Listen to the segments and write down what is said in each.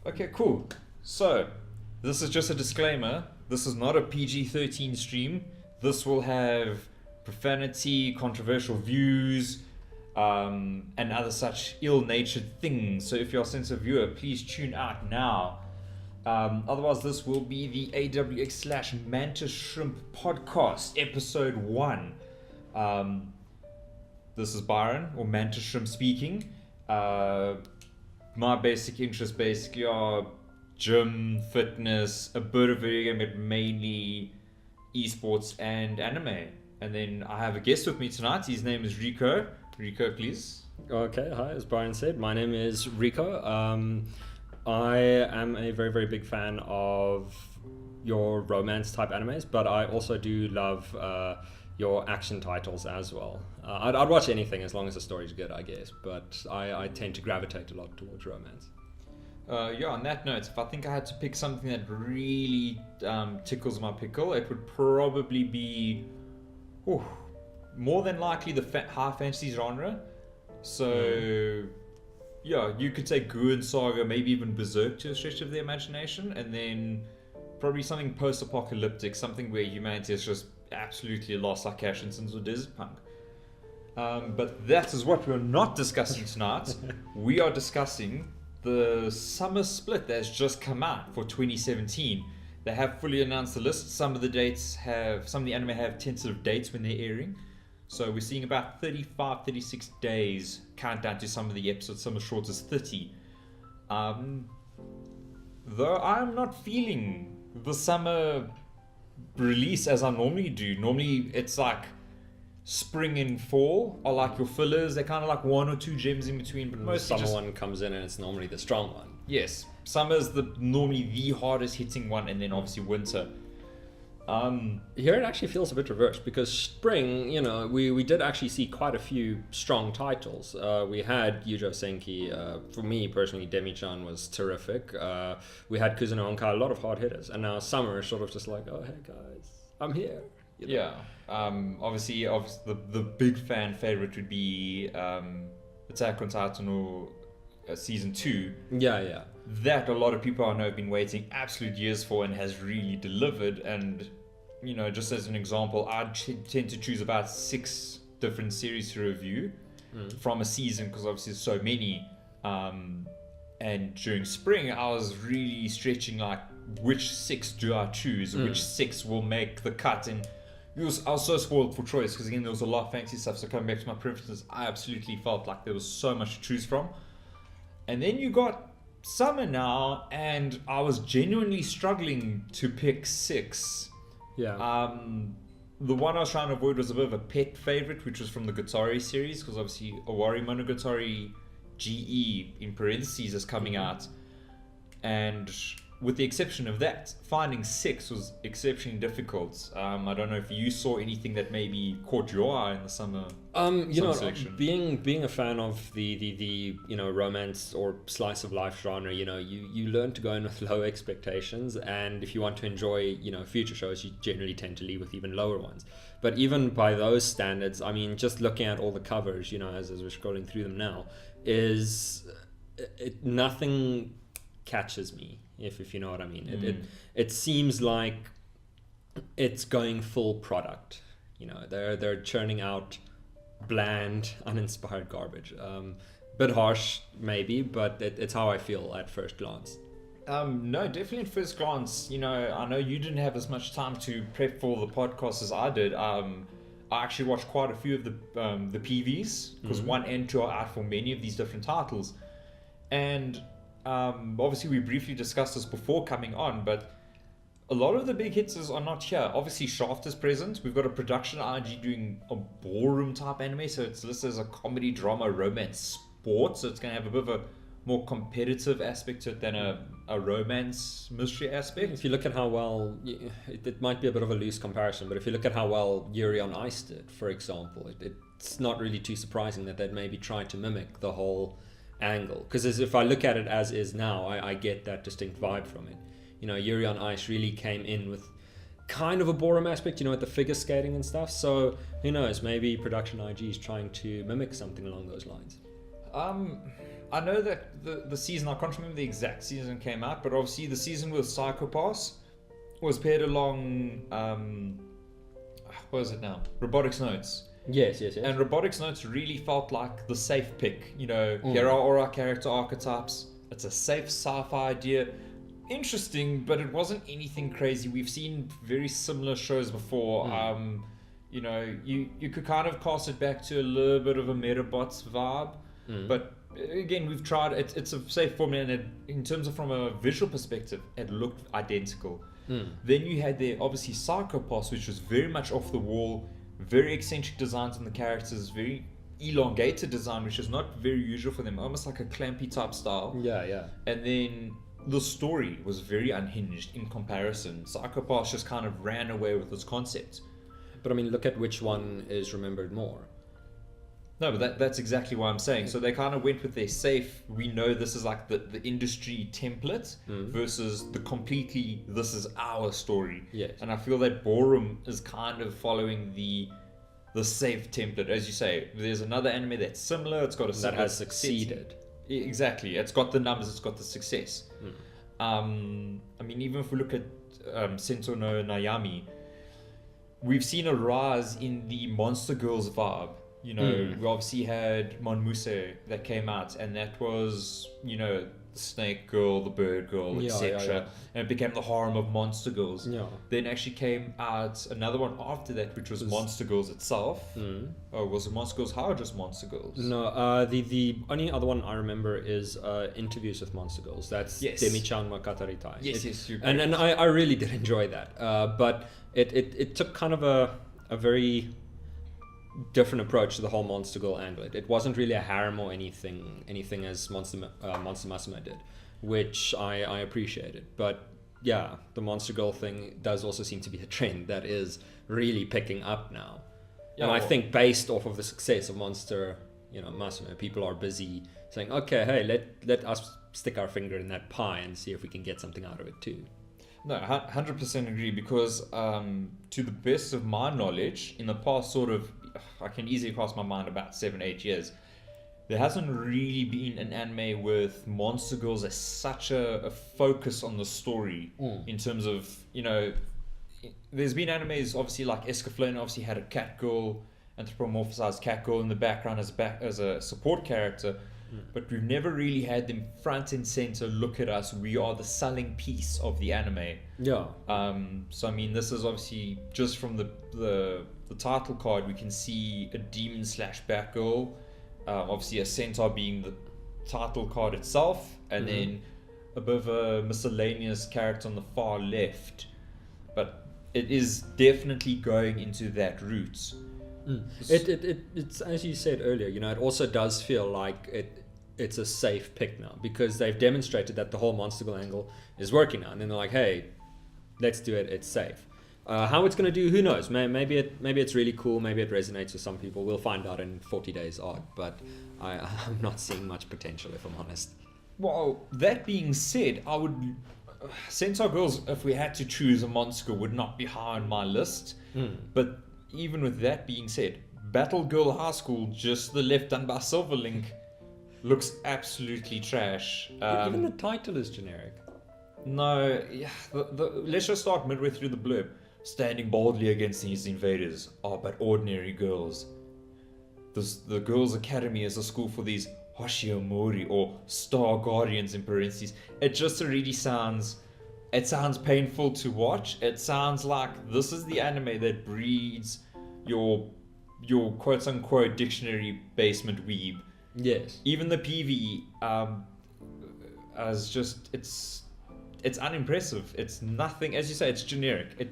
Okay, cool. So, this is just a disclaimer. This is not a PG-13 stream. This will have profanity, controversial views, and other such ill-natured things. So if you're a sensitive viewer, please tune out now. Otherwise, this will be the AWX/MantisShrimp podcast, episode 1. This is Byron, or MantisShrimp speaking. My basic interests basically are gym, fitness, a bit of video game, but mainly esports and anime. And then I have a guest with me tonight. His name is Rico. Rico, please. Okay, hi, as Brian said, my name is Rico. I am a very, very big fan of your romance type animes, but I also do love your action titles as well. I'd watch anything as long as the story's good, I guess, but I tend to gravitate a lot towards romance. On that note, if I think I had to pick something that really tickles my pickle, it would probably be more than likely the high fantasy genre. So, you could say Gurren Saga, maybe even Berserk to a stretch of the imagination, and then probably something post-apocalyptic, something where humanity is just absolutely lost, like Ash and Sins or Desert Punk. But that is what we're not discussing tonight. We are discussing the summer split that's just come out for 2017. They have fully announced the list. Some of the anime have tentative dates when they're airing. So we're seeing about 35, 36 days countdown to some of the episodes, some as short as 30. Though I'm not feeling the summer release as I normally do. Normally it's like spring and fall are like your fillers. They're kind of like one or two gems in between, but mostly summer one comes in and it's normally the strong one. Yes, summer's normally the hardest hitting one, and then obviously winter. Here it actually feels a bit reversed because spring, we did actually see quite a few strong titles. We had Yujo Senki. For me personally, Demi-chan was terrific. We had Kuzuno Onkai, a lot of hard hitters, and now summer is sort of just like, oh hey guys, I'm here. Yeah. Obviously, the big fan favorite would be Attack on Titan season 2. Yeah. That a lot of people I know have been waiting absolute years for and has really delivered. And just as an example, I tend to choose about 6 different series to review from a season, because obviously there's so many. And during spring, I was really stretching like, which 6 do I choose? Which 6 will make the cut? And I was so spoiled for choice, because again, there was a lot of fancy stuff. So coming back to my preferences, I absolutely felt like there was so much to choose from. And then you got summer now, and I was genuinely struggling to pick 6. Yeah. The one I was trying to avoid was a bit of a pet favorite, which was from the Gatari series, because obviously Owari Monogatari GE in parentheses is coming out, and with the exception of that, finding 6 was exceptionally difficult. I don't know if you saw anything that maybe caught your eye in the summer. Selection. Being a fan of the romance or slice of life genre, you learn to go in with low expectations, and if you want to enjoy future shows, you generally tend to leave with even lower ones. But even by those standards, I mean, just looking at all the covers, as we're scrolling through them now, nothing catches me, if you know what I mean. It seems like it's going full product. They're churning out bland, uninspired garbage. Bit harsh maybe, but it's how I feel at first glance. No, definitely at first glance. I know you didn't have as much time to prep for the podcast as I did. I actually watched quite a few of the PVs, because 1 and 2 are out for many of these different titles. And obviously we briefly discussed this before coming on, but a lot of the big hits are not here. Obviously Shaft is present. We've got a production IG doing a ballroom type anime, so it's listed as a comedy, drama, romance, sport, so it's going to have a bit of a more competitive aspect to it than a romance mystery aspect. If you look at how well, it might be a bit of a loose comparison, but if you look at how well Yuri on Ice did, for example, it's not really too surprising that they'd maybe try to mimic the whole angle, because if I look at it as is now, I get that distinct vibe from it. Yuri on Ice really came in with kind of a ballroom aspect, with the figure skating and stuff, so who knows, maybe production IG is trying to mimic something along those lines. I know that the season, I can't remember the exact season came out, but obviously the season with Psycho Pass was paired along, what is it now? Robotics Notes. Yes. And Robotics Notes really felt like the safe pick. Here are all our character archetypes. It's a safe sci-fi idea. Interesting, but it wasn't anything crazy. We've seen very similar shows before. You could kind of cast it back to a little bit of a Metabots vibe. But again, we've tried. It's a safe formula, and in terms of from a visual perspective, it looked identical. Then you had there obviously Psycho Pass, which was very much off the wall, very eccentric designs on the characters, very elongated design, which is not very usual for them, almost like a clampy type style. Yeah. And then the story was very unhinged in comparison. Psycho Pass just kind of ran away with its concept. But I mean, look at which one is remembered more. No, but that's exactly what I'm saying. So they kind of went with their safe, we know this is like the industry template versus the completely, this is our story. Yes. And I feel that Ballroom is kind of following the safe template. As you say, there's another anime that's similar. It's got a that has succeeded. Exactly. It's got the numbers, it's got the success. I mean, even if we look at Sento no Nayami, we've seen a rise in the Monster Girls vibe. We obviously had Monmuse that came out, and that was, the snake girl, the bird girl, etc. Yeah. And it became the harem of Monster Girls. Yeah. Then actually came out another one after that, which was Monster Girls itself. Or was it Monster Girls High or just Monster Girls? No, the only other one I remember is Interviews with Monster Girls. That's Demi-chan wa Kataritai. Yes, you're and I really did enjoy that. But it took kind of a very different approach to the whole Monster Girl angle. It wasn't really a harem or anything as Monster Massimo did, which I appreciated. But yeah, the Monster Girl thing does also seem to be a trend that is really picking up now. And I think based off of the success of Monster, Massimo, people are busy saying, okay, hey, let us stick our finger in that pie and see if we can get something out of it too. No, 100% agree, because to the best of my knowledge, in the past I can easily cast my mind about 7-8 years, there hasn't really been an anime with Monster Girls as such a focus on the story in terms of, there's been animes obviously like Escaflowne obviously had a cat girl, anthropomorphized cat girl in the background as a support character, but we've never really had them front and center, look at us, we are the selling piece of the anime. Yeah. So I mean, this is obviously just from the title card, we can see a demon / Batgirl, obviously a centaur being the title card itself, and then a bit of a miscellaneous character on the far left, but it is definitely going into that route. It's as you said earlier, it also does feel like it's a safe pick now, because they've demonstrated that the whole Monster Girl angle is working now, and then they're like, hey, let's do it, it's safe. How it's going to do, who knows? Maybe it's really cool, maybe it resonates with some people. We'll find out in 40 days odd, but I'm not seeing much potential, if I'm honest. Well, that being said, Centaur Girls, if we had to choose a monster, would not be high on my list. But even with that being said, Battle Girl High School, just the left done by Silverlink, looks absolutely trash. Even the title is generic. No, yeah, let's just start midway through the blurb. Standing boldly against these invaders are but ordinary girls. The Girls' Academy is a school for these Hoshiomori, or Star Guardians in parentheses. It just already sounds painful to watch. It sounds like this is the anime that breeds your quote-unquote dictionary basement weeb. Yes. Even the PV, as just, it's unimpressive. It's nothing, as you say, it's generic.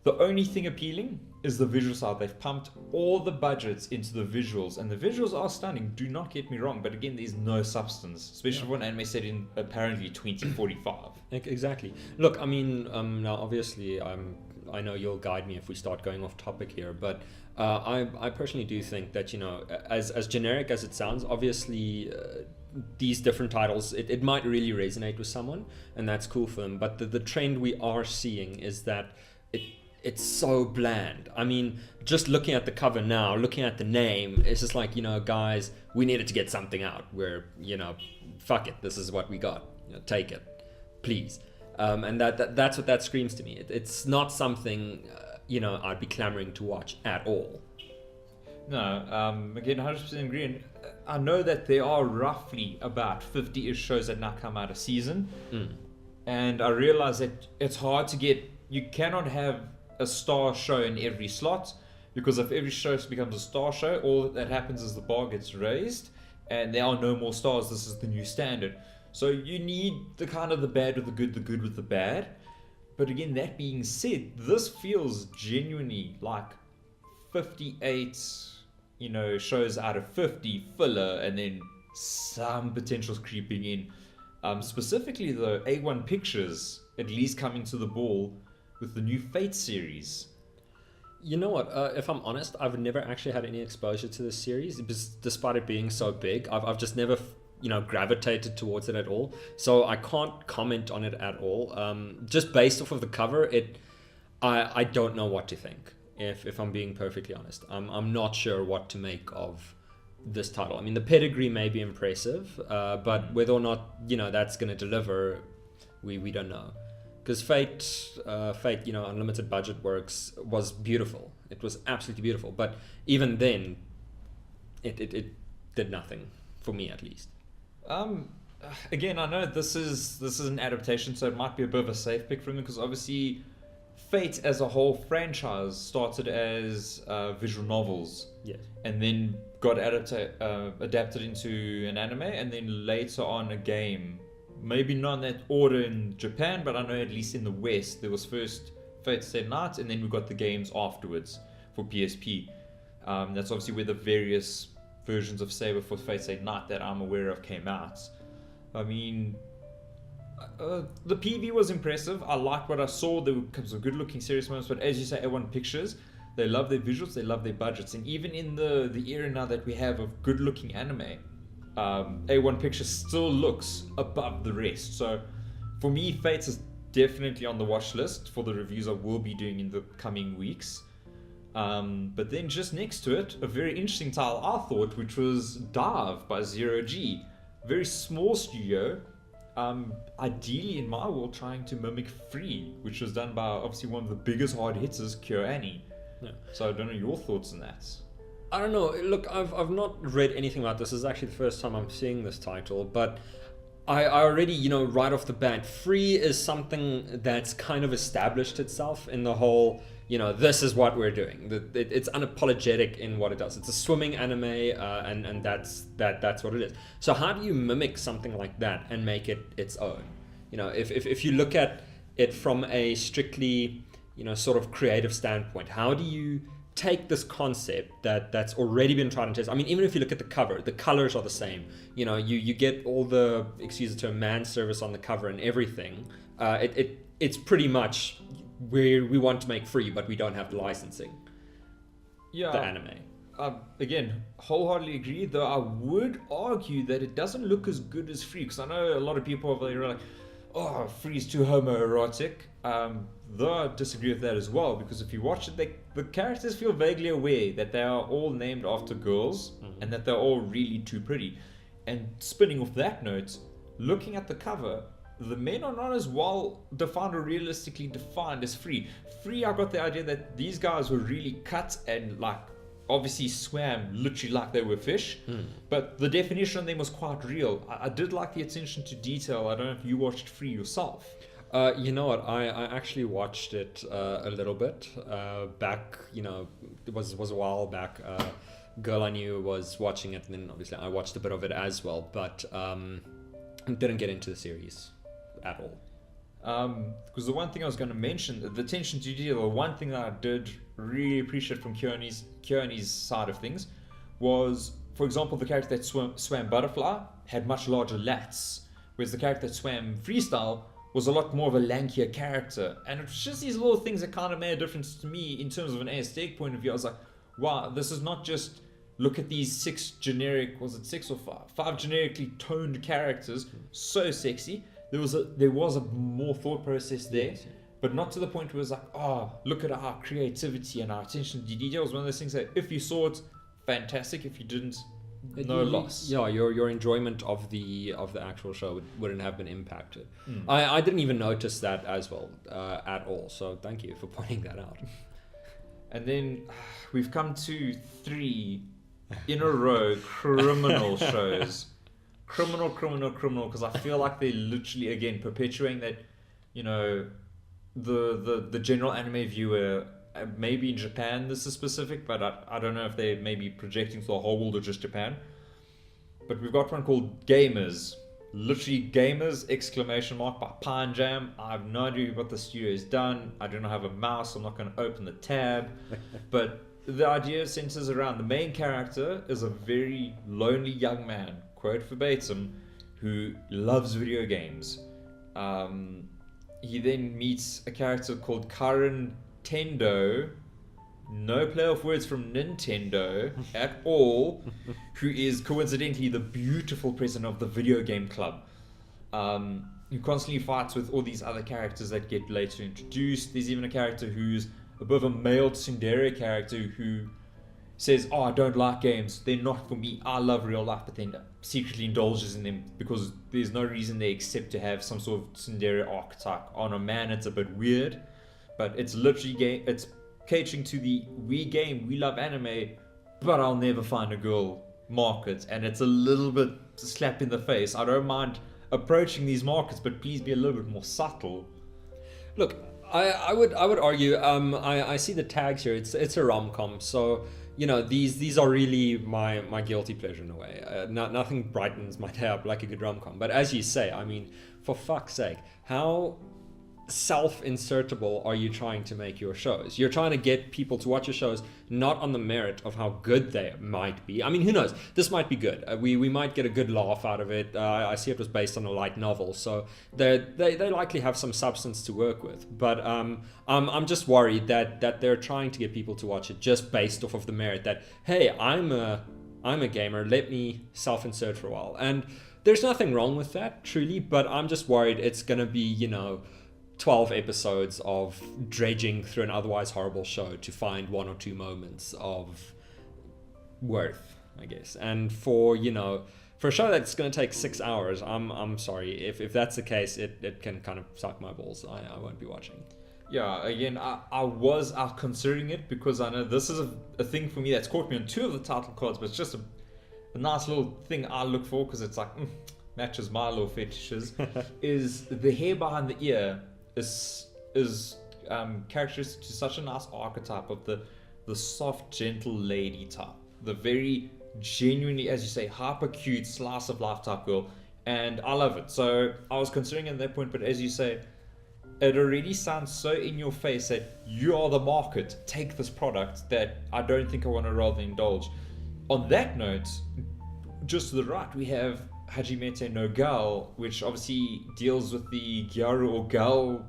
The only thing appealing is the visual side. They've pumped all the budgets into the visuals, and the visuals are stunning, do not get me wrong, but again, there's no substance, especially for an anime set in apparently 2045. Exactly. Look, I mean, now obviously I know you'll guide me if we start going off topic here, but I personally do think that, as generic as it sounds, obviously these different titles, it might really resonate with someone, and that's cool for them, but the trend we are seeing is that it's so bland. I mean, just looking at the cover now, looking at the name, it's just like, guys, we needed to get something out where, fuck it, this is what we got. Take it, please. And that's what that screams to me. It's not something, I'd be clamoring to watch at all. No, again, 100% agree. And I know that there are roughly about 50-ish shows that now come out a season. And I realize that it's hard to get, you cannot have a star show in every slot, because if every show becomes a star show, all that happens is the bar gets raised and there are no more stars. This is the new standard. So you need the kind of the bad with the good with the bad. But again, that being said, this feels genuinely like 58, shows out of 50 filler, and then some potentials creeping in. Specifically though, A1 Pictures at least coming to the ball with the new Fate series. You know what? If I'm honest, I've never actually had any exposure to this series, despite it being so big. I've just never, gravitated towards it at all. So I can't comment on it at all. Just based off of the cover, I don't know what to think. If I'm being perfectly honest, I'm not sure what to make of this title. I mean, the pedigree may be impressive, but whether or not that's going to deliver, we don't know. Because Fate, Unlimited Budget Works was beautiful. It was absolutely beautiful. But even then, it did nothing for me, at least. Again, I know this is an adaptation, so it might be a bit of a safe pick for me, because obviously Fate as a whole franchise started as visual novels, yes, and then got adapted into an anime, and then later on a game. Maybe not in that order in Japan, but I know at least in the West there was first Fate Stay Night, and then we got the games afterwards for PSP. That's obviously where the various versions of Saber for Fate Stay Night that I'm aware of came out. I mean, the PV was impressive. I liked what I saw. There were some good looking serious moments, but as you say, A1 Pictures, they love their visuals, they love their budgets, and even in the era now that we have of good looking anime, A1 Pictures still looks above the rest. So for me, Fates is definitely on the watch list for the reviews I will be doing in the coming weeks. But then just next to it, a very interesting title I thought, which was Dive by Zero G. Very small studio, ideally in my world trying to mimic Free, which was done by obviously one of the biggest hard hitters, KyoAni. Yeah. So I don't know your thoughts on that. I don't know. Look, I've not read anything about this. This is actually the first time I'm seeing this title, but I already, right off the bat, Free is something that's kind of established itself in the whole, this is what we're doing. It's unapologetic in what it does. It's a swimming anime, and that's what it is. So how do you mimic something like that and make it its own? If you look at it from a strictly, sort of creative standpoint, how do you take this concept that's already been tried and tested? I mean, even if you look at the cover, the colors are the same. You get all the, excuse the term, man service on the cover and everything. It's pretty much where we want to make Free, but we don't have the licensing. Yeah. The anime. Again, wholeheartedly agree, though I would argue that it doesn't look as good as Free, because I know a lot of people are like, oh, Free's too homoerotic. Though I disagree with that as well, because if you watch it, the characters feel vaguely aware that they are all named after girls, and that they're all really too pretty. And spinning off that note, looking at the cover, the men are not as well defined or realistically defined as Free. Free, I got the idea that these guys were really cut and obviously swam literally like they were fish, but the definition on them was quite real. I did like the attention to detail. I don't know if you watched Free yourself. You know what? I actually watched it a little bit back. It was a while back. Girl I knew was watching it, and then obviously I watched a bit of it as well, but didn't get into the series at all. Because the one thing I was going to mention, the attention to detail, the one thing that I did really appreciate from KyoAni's side of things was, for example, the character that swam Butterfly had much larger lats, whereas the character that swam Freestyle was a lot more of a lankier character. And it's just these little things that kind of made a difference to me in terms of an aesthetic point of view. I was like, wow, this is not just look at these six or five generically toned characters, so sexy. There was a more thought process there. but not to the point where it's like, oh, look at our creativity and our attention to detail. It was one of those things that if you saw it, fantastic. If you didn't, no loss. Yeah, your enjoyment of the actual show wouldn't have been impacted. I didn't even notice that as well at all. So thank you for pointing that out. And then we've come to 3 in a row criminal shows. Criminal, because I feel like they're literally, again, perpetuating that, you know, the general anime viewer, maybe in Japan this is specific, but I don't know if they're maybe projecting to the whole world or just Japan. But we've got one called Gamers. Literally Gamers, exclamation mark, by Pine Jam. I have no idea what the studio has done. I do not have a mouse. I'm not going to open the tab. But the idea centers around the main character is a very lonely young man, quote verbatim, who loves video games. He then meets a character called Karen Tendo, no play of words from Nintendo at all, who is coincidentally the beautiful president of the video game club, who constantly fights with all these other characters that get later introduced. There's even a character who's a bit of a male tsundere character who says, oh, I don't like games, they're not for me, I love real life, but then secretly indulges in them because there's no reason they accept to have some sort of tsundere archetype on a man. It's a bit weird, but it's literally it's catering to the we game, we love anime, but I'll never find a girl market, and it's a little bit slap in the face. I don't mind approaching these markets, but please be a little bit more subtle. Look, I would argue, I see the tags here, it's a rom-com, so you know, these are really my guilty pleasure in a way. Nothing brightens my day up like a good rom-com, but as you say, I mean, for fuck's sake, how self-insertable are you trying to make your shows? You're trying to get people to watch your shows not on the merit of how good they might be. I mean, who knows? This might be good. We might get a good laugh out of it. I see it was based on a light novel, so they likely have some substance to work with. But I'm just worried that they're trying to get people to watch it just based off of the merit that, hey, I'm a gamer. Let me self-insert for a while. And there's nothing wrong with that, truly. But I'm just worried it's gonna be, you know, 12 episodes of dredging through an otherwise horrible show to find 1 or 2 moments of worth, I guess. And for, you know, for a show that's going to take 6 hours, I'm sorry. If that's the case, it can kind of suck my balls. I won't be watching. Yeah, again, I was out considering it because I know this is a thing for me that's caught me on 2 of the title cards, but it's just a nice little thing I look for because it's like, matches my little fetishes, is the hair behind the ear is characteristic to such a nice archetype of the soft, gentle lady type, the very genuinely, as you say, hyper cute slice of life type girl, and I love it. So I was considering at that point, but as you say, it already sounds so in your face that you are the market, take this product, that I don't think I want to rather indulge. On that note, just to the right, we have Hajimete no Gal, which obviously deals with the Gyaru or Gal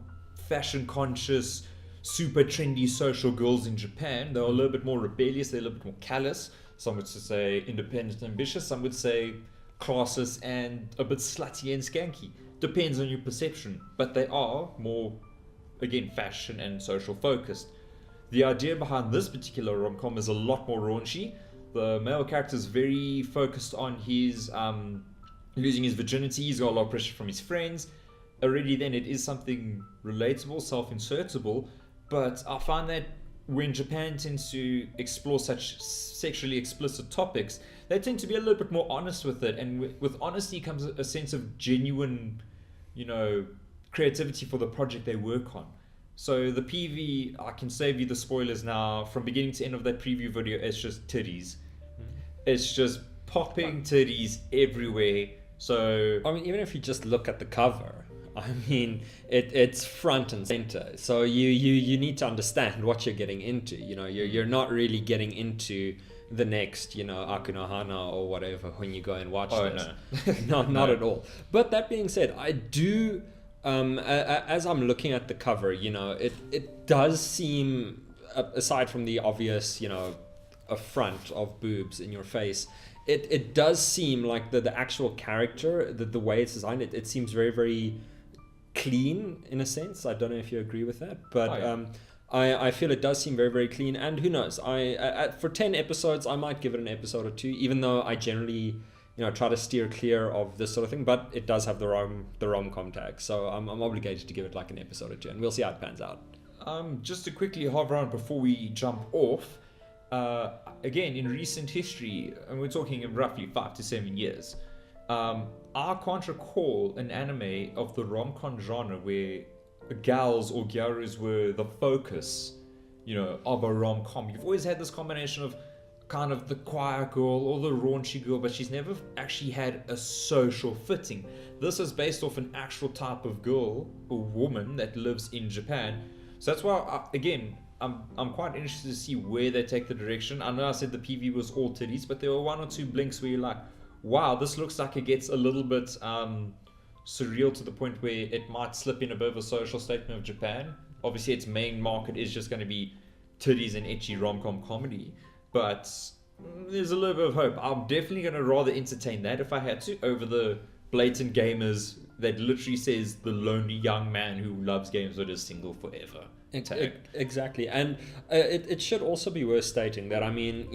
fashion conscious, super trendy social girls in Japan. They're a little bit more rebellious, they're a little bit more callous. Some would say independent and ambitious, some would say classless and a bit slutty and skanky. Depends on your perception, but they are more, again, fashion and social focused. The idea behind this particular rom-com is a lot more raunchy. The male character is very focused on his losing his virginity. He's got a lot of pressure from his friends. Already then it is something relatable, self-insertable, but I find that when Japan tends to explore such sexually explicit topics, they tend to be a little bit more honest with it, and with honesty comes a sense of genuine, you know, creativity for the project they work on. So the PV, I can save you the spoilers now, from beginning to end of that preview video, it's just titties. It's just popping titties everywhere. So I mean, even if you just look at the cover, I mean, it's front and center. So you need to understand what you're getting into. You know, you're not really getting into the next, you know, Akunohana or whatever when you go and watch this. No. Not at all. But that being said, I do, as I'm looking at the cover, you know, it does seem, aside from the obvious, you know, affront of boobs in your face, it does seem like the actual character, the way it's designed, it seems very, very clean in a sense. I don't know if you agree with that, but Oh, I feel it does seem very, very clean. And who knows? For 10 episodes, I might give it an episode or two, even though I generally, try to steer clear of this sort of thing. But it does have the rom-com tag, so I'm obligated to give it like an episode or two, and we'll see how it pans out. Just to quickly hover on before we jump off, again, in recent history, and we're talking roughly 5 to 7 years, I can't recall an anime of the rom-com genre where gals or gyarus were the focus, of a rom-com. You've always had this combination of kind of the quiet girl or the raunchy girl, but she's never actually had a social fitting. This is based off an actual type of girl or woman that lives in Japan. So that's why, I'm quite interested to see where they take the direction. I know I said the PV was all titties, but there were one or two blinks where you're like, wow, this looks like it gets a little bit surreal to the point where it might slip in a bit of a social statement of Japan. Obviously, its main market is just going to be titties and ecchi rom-com comedy, but there's a little bit of hope. I'm definitely going to rather entertain that if I had to over the blatant gamers that literally says the lonely young man who loves games but is single forever. Exactly, and it should also be worth stating that, I mean,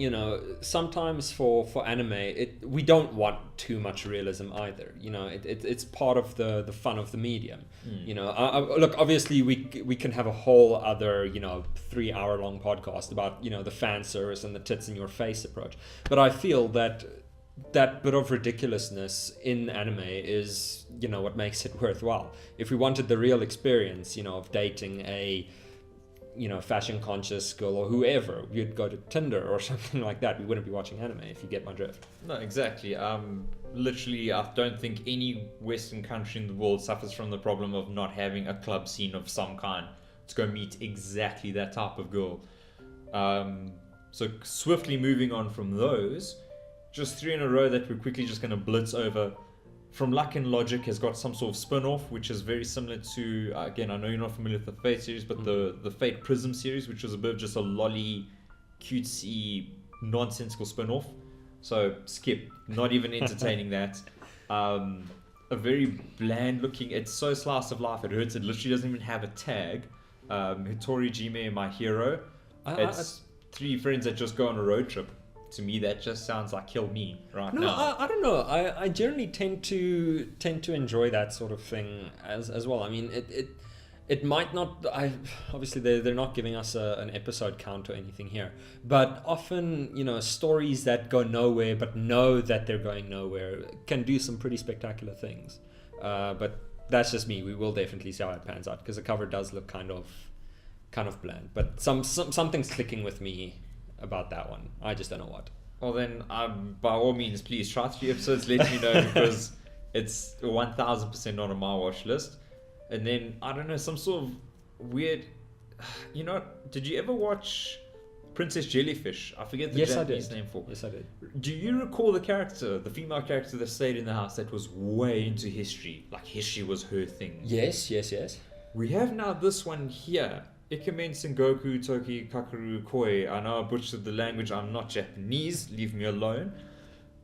sometimes for anime, we don't want too much realism either. It's part of the fun of the medium. Look, obviously we can have a whole other 3-hour long podcast about the fan service and the tits in your face approach, but I feel that bit of ridiculousness in anime is what makes it worthwhile. If we wanted the real experience of dating a fashion conscious girl or whoever, you'd go to Tinder or something like that. We wouldn't be watching anime, if you get my drift. No, exactly. Literally, I don't think any Western country in the world suffers from the problem of not having a club scene of some kind to go meet exactly that type of girl. So swiftly moving on from those, just 3 in a row that we're quickly just going to blitz over. From Luck and Logic has got some sort of spin-off, which is very similar to, again, I know you're not familiar with the Fate series, but the Fate Prism series, which was a bit of just a lolly, cutesy, nonsensical spin-off. So skip, not even entertaining that. A very bland looking, it's so slice of life, it hurts. It literally doesn't even have a tag. Hitori Jime, My Hero. It's 3 friends that just go on a road trip. To me, that just sounds like Kill Me right now. I don't know. I generally tend to enjoy that sort of thing as well. I mean, it might not. Obviously they're not giving us an episode count or anything here, but often stories that go nowhere but know that they're going nowhere can do some pretty spectacular things. But that's just me. We will definitely see how it pans out, because the cover does look kind of bland. But something's clicking with me about that one. I just don't know what. Well then, by all means, please try 3 episodes, let me know, because it's 1000% not on my watch list. And then, I don't know, some sort of weird, did you ever watch Princess Jellyfish? I forget the Japanese name for. Yes, I did. Do you recall the female character that stayed in the house that was way into history? Like history was her thing. Yes. We have now this one here. Ikemen Sengoku Toki Kakuru Koi. I know I butchered the language, I'm not Japanese, leave me alone.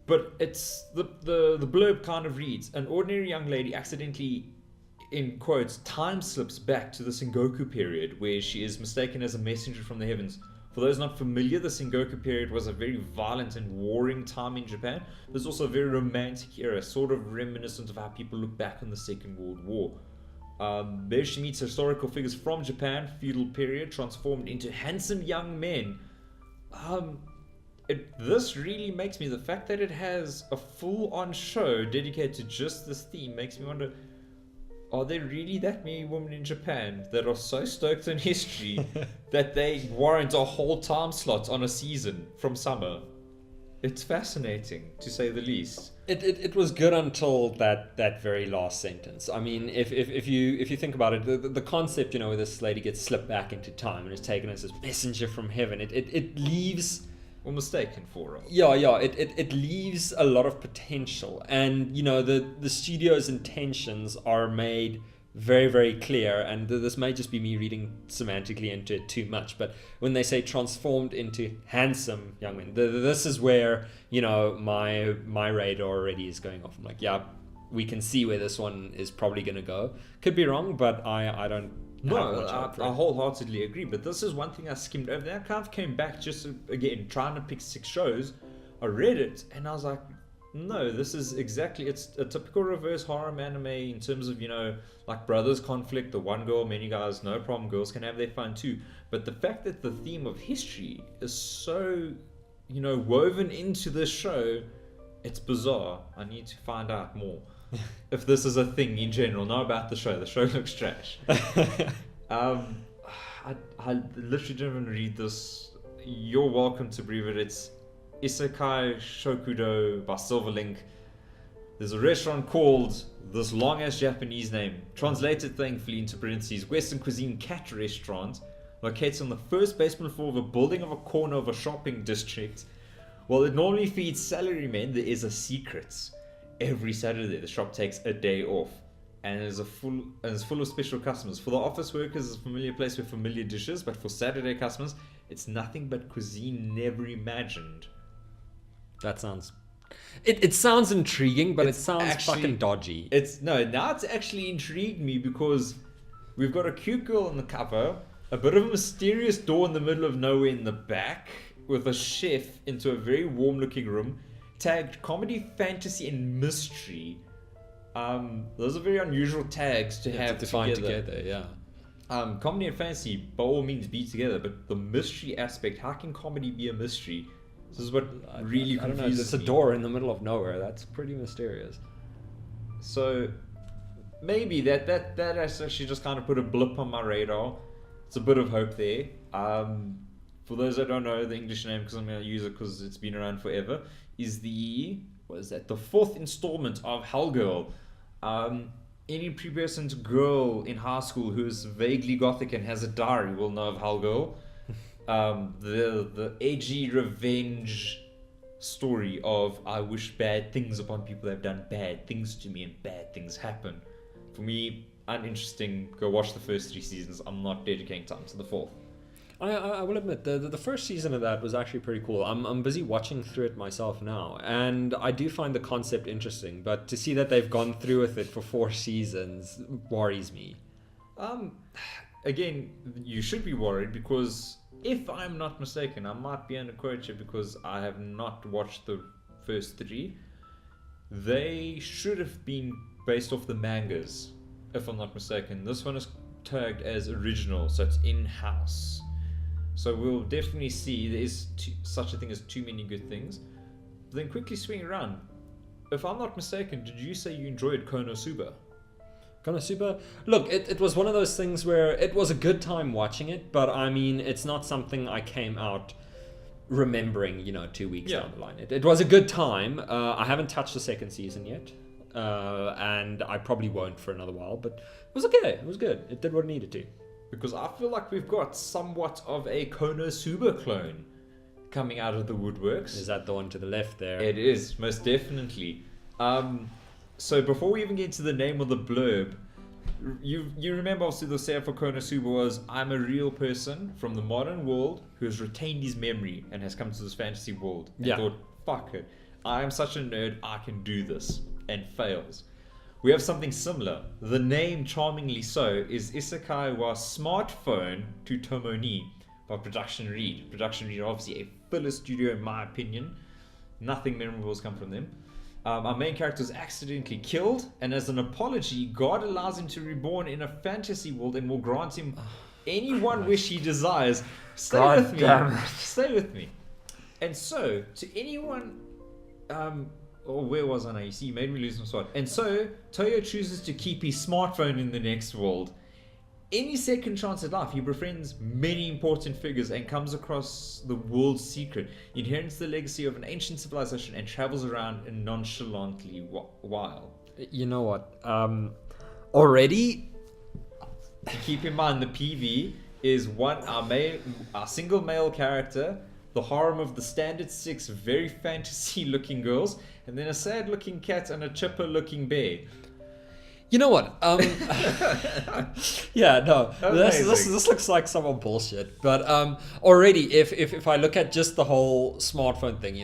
But it's the blurb kind of reads, an ordinary young lady accidentally, in quotes, time slips back to the Sengoku period, where she is mistaken as a messenger from the heavens. For those not familiar, the Sengoku period was a very violent and warring time in Japan. There's also a very romantic era, sort of reminiscent of how people look back on the Second World War. There she meets historical figures from Japan, feudal period, transformed into handsome young men. This really makes me, the fact that it has a full-on show dedicated to just this theme makes me wonder, are there really that many women in Japan that are so stoked on history that they warrant a whole time slot on a season from summer? It's fascinating, to say the least. It was good until that very last sentence. I mean, if you think about it, the concept, where this lady gets slipped back into time and is taken as this messenger from heaven, it leaves... Or mistaken for her. Yeah, it leaves a lot of potential. And, the studio's intentions are made very, very clear, and this may just be me reading semantically into it too much, but when they say transformed into handsome young men, this is where my radar already is going off. I'm like, yeah, we can see where this one is probably going to go. Could be wrong, but I don't. No, I wholeheartedly agree. But this is one thing I skimmed over. Then I kind of came back just again trying to pick 6 shows. I read it and I was like, no, this is exactly, it's a typical reverse harem anime in terms of, you know, like brothers conflict, the one girl, many guys, no problem, girls can have their fun too. But the fact that the theme of history is so, you know, woven into this show, it's bizarre. I need to find out more if this is a thing in general, not about the show. The show looks trash. I literally didn't even read this. You're welcome to brief it. It's Isekai Shokudo by Silverlink. There's a restaurant called this long-ass Japanese name, translated thankfully into parentheses, Western Cuisine Cat Restaurant, located on the first basement floor of a building of a corner of a shopping district. While it normally feeds salarymen, there is a secret. Every Saturday, the shop takes a day off, and is full of special customers. For the office workers, it's a familiar place with familiar dishes, but for Saturday customers, it's nothing but cuisine never imagined. That sounds... It sounds intriguing, but it sounds actually, fucking dodgy. Now it's actually intrigued me because we've got a cute girl on the cover, a bit of a mysterious door in the middle of nowhere in the back, with a chef into a very warm-looking room, tagged comedy, fantasy, and mystery. Those are very unusual tags to have to find together, yeah. Comedy and fantasy, by all means, be together, but the mystery aspect, how can comedy be a mystery? This is what really confuses me. I don't know, it's a door in the middle of nowhere. That's pretty mysterious. So maybe that has actually just kind of put a blip on my radar. It's a bit of hope there. For those that don't know the English name, because I'm going to use it because it's been around forever, is the 4th installment of Hellgirl. Any pubescent girl in high school who's vaguely gothic and has a diary will know of Hellgirl. The edgy revenge story of I wish bad things upon people that have done bad things to me and bad things happen. For me, uninteresting. Go watch the first 3 seasons. I'm not dedicating time to the 4th. I will admit, the first season of that was actually pretty cool. I'm busy watching through it myself now, and I do find the concept interesting, but to see that they've gone through with it for 4 seasons worries me. Again, you should be worried because if I'm not mistaken, I might be under quote here because I have not watched the first 3. They should have been based off the mangas, if I'm not mistaken. This one is tagged as original, so it's in-house. So we'll definitely see there is such a thing as too many good things. But then quickly swing around. If I'm not mistaken, did you say you enjoyed Konosuba? Konosuba? Look, it was one of those things where it was a good time watching it, but I mean, it's not something I came out remembering, 2 weeks down the line. It was a good time. I haven't touched the 2nd season yet, and I probably won't for another while, but it was okay. It was good. It did what it needed to. Because I feel like we've got somewhat of a Konosuba clone coming out of the woodworks. Is that the one to the left there? It is, most definitely. So before we even get to the name of the blurb, you remember obviously the setup for Konosuba was, I'm a real person from the modern world who has retained his memory and has come to this fantasy world and thought, fuck it, I am such a nerd, I can do this, and fails. We have something similar. The name, charmingly so, is Isekai wa Smartphone to Tomoni by Production Read. Production Read are obviously a filler studio in my opinion. Nothing memorable has come from them. Our main character is accidentally killed, and as an apology, God allows him to be reborn in a fantasy world and will grant him any one wish he desires. Stay with me. Stay with me. And so, to anyone... where was I now? You see, you made me lose my spot. And so, Toyo chooses to keep his smartphone in the next world. Any second chance at life, he befriends many important figures and comes across the world's secret, inherits the legacy of an ancient civilization, and travels around nonchalantly while. You know what? Already? Keep in mind, the PV is our single male character, the harem of the standard 6 very fantasy-looking girls, and then a sad-looking cat and a chipper-looking bear. You know what? Yeah, no. This looks like some bullshit. But already, if I look at just the whole smartphone thing,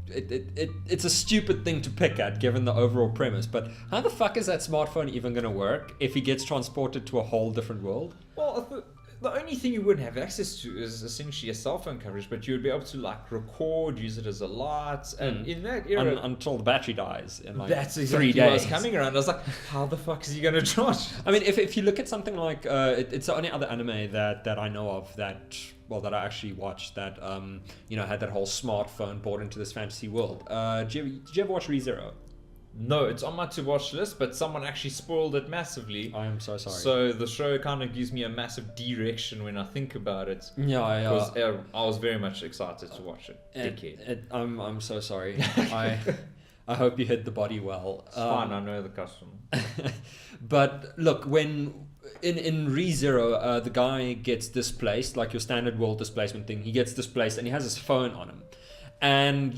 it's a stupid thing to pick at given the overall premise, but how the fuck is that smartphone even going to work if he gets transported to a whole different world? Well, the only thing you wouldn't have access to is essentially a cell phone coverage, but you would be able to like record, use it as a light, and in that era, until the battery dies in like that's 3 exactly days. what I was coming around. I was like, how the fuck is he going to charge? I mean, if you look at something like it's the only other anime that I know of that I actually watched that had that whole smartphone brought into this fantasy world. Did you ever watch ReZero? No, it's on my to-watch list, but someone actually spoiled it massively. I am so sorry. So the show kind of gives me a massive direction when I think about it. Yeah, I was very much excited to watch it. Dickhead. I'm so sorry. I hope you hid the body well. It's fine, I know the custom. But look, when in ReZero, the guy gets displaced, like your standard world displacement thing. He gets displaced and he has his phone on him. And,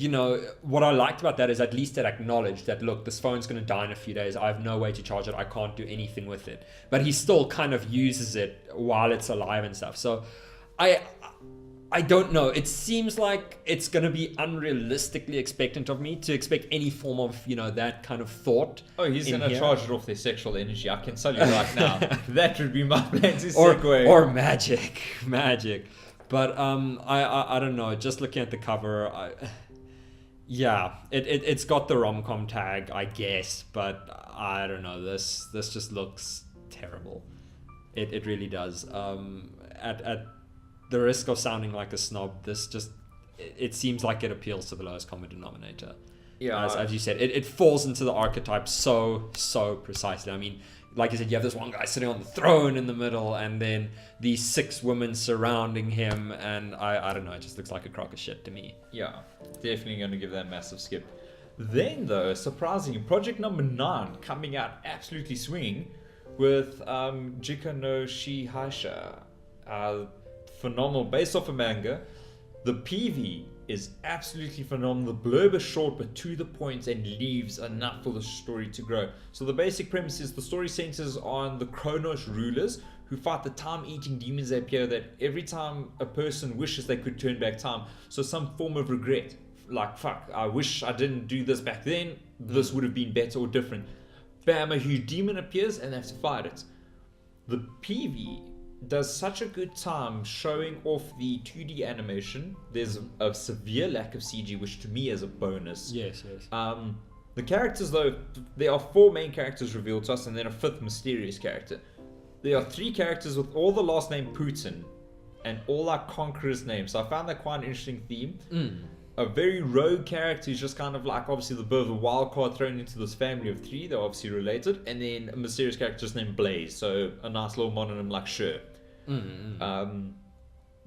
what I liked about that is at least it acknowledged that, look, this phone's going to die in a few days. I have no way to charge it. I can't do anything with it. But he still kind of uses it while it's alive and stuff. So I don't know. It seems like it's going to be unrealistically expectant of me to expect any form of, that kind of thought. Oh, he's going to charge it off their sexual energy. I can tell you right now. That would be my plan to segue. Or magic. But I don't know. Just looking at the cover, it's got the rom-com tag, I guess. But I don't know. This just looks terrible. It really does. At the risk of sounding like a snob, it seems like it appeals to the lowest common denominator. Yeah, as you said, it falls into the archetype so precisely. I mean, like you said, you have this one guy sitting on the throne in the middle, and then these 6 women surrounding him, and I don't know, it just looks like a crock of shit to me. Yeah, definitely going to give that a massive skip. Then, though, surprisingly, project number 9 coming out absolutely swinging with Jika no Shihaisha. Phenomenal, based off a manga. The PV is absolutely phenomenal. The blurb is short but to the point and leaves enough for the story to grow. So the basic premise is the story centers on the Kronos rulers who fight the time-eating demons that appear, that every time a person wishes they could turn back time. So some form of regret. Like, fuck, I wish I didn't do this back then. This would have been better or different. Bam, a huge demon appears and they have to fight it. The PV does such a good time showing off the 2D animation. There's a severe lack of CG, which to me is a bonus. Yes. The characters, though, there are 4 main characters revealed to us and then a 5th mysterious character. There are 3 characters with all the last name Putin and all like conquerors' names. So I found that quite an interesting theme. A very rogue character who's just kind of like obviously the birth of a wild card thrown into this family of 3. They're obviously related. And then a mysterious character just named Blaze. So a nice little mononym like Sure.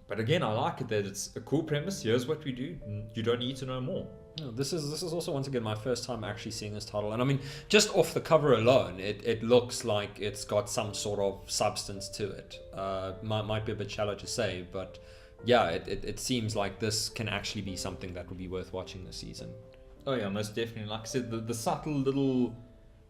But again, I like it that it's a cool premise. Here's what we do. You don't need to know more. No, this is also once again my first time actually seeing this title, and I mean, just off the cover alone, it looks like it's got some sort of substance to it. Might be a bit shallow to say, but yeah, it seems like this can actually be something that would be worth watching this season. Oh yeah, most definitely. Like I said, the subtle little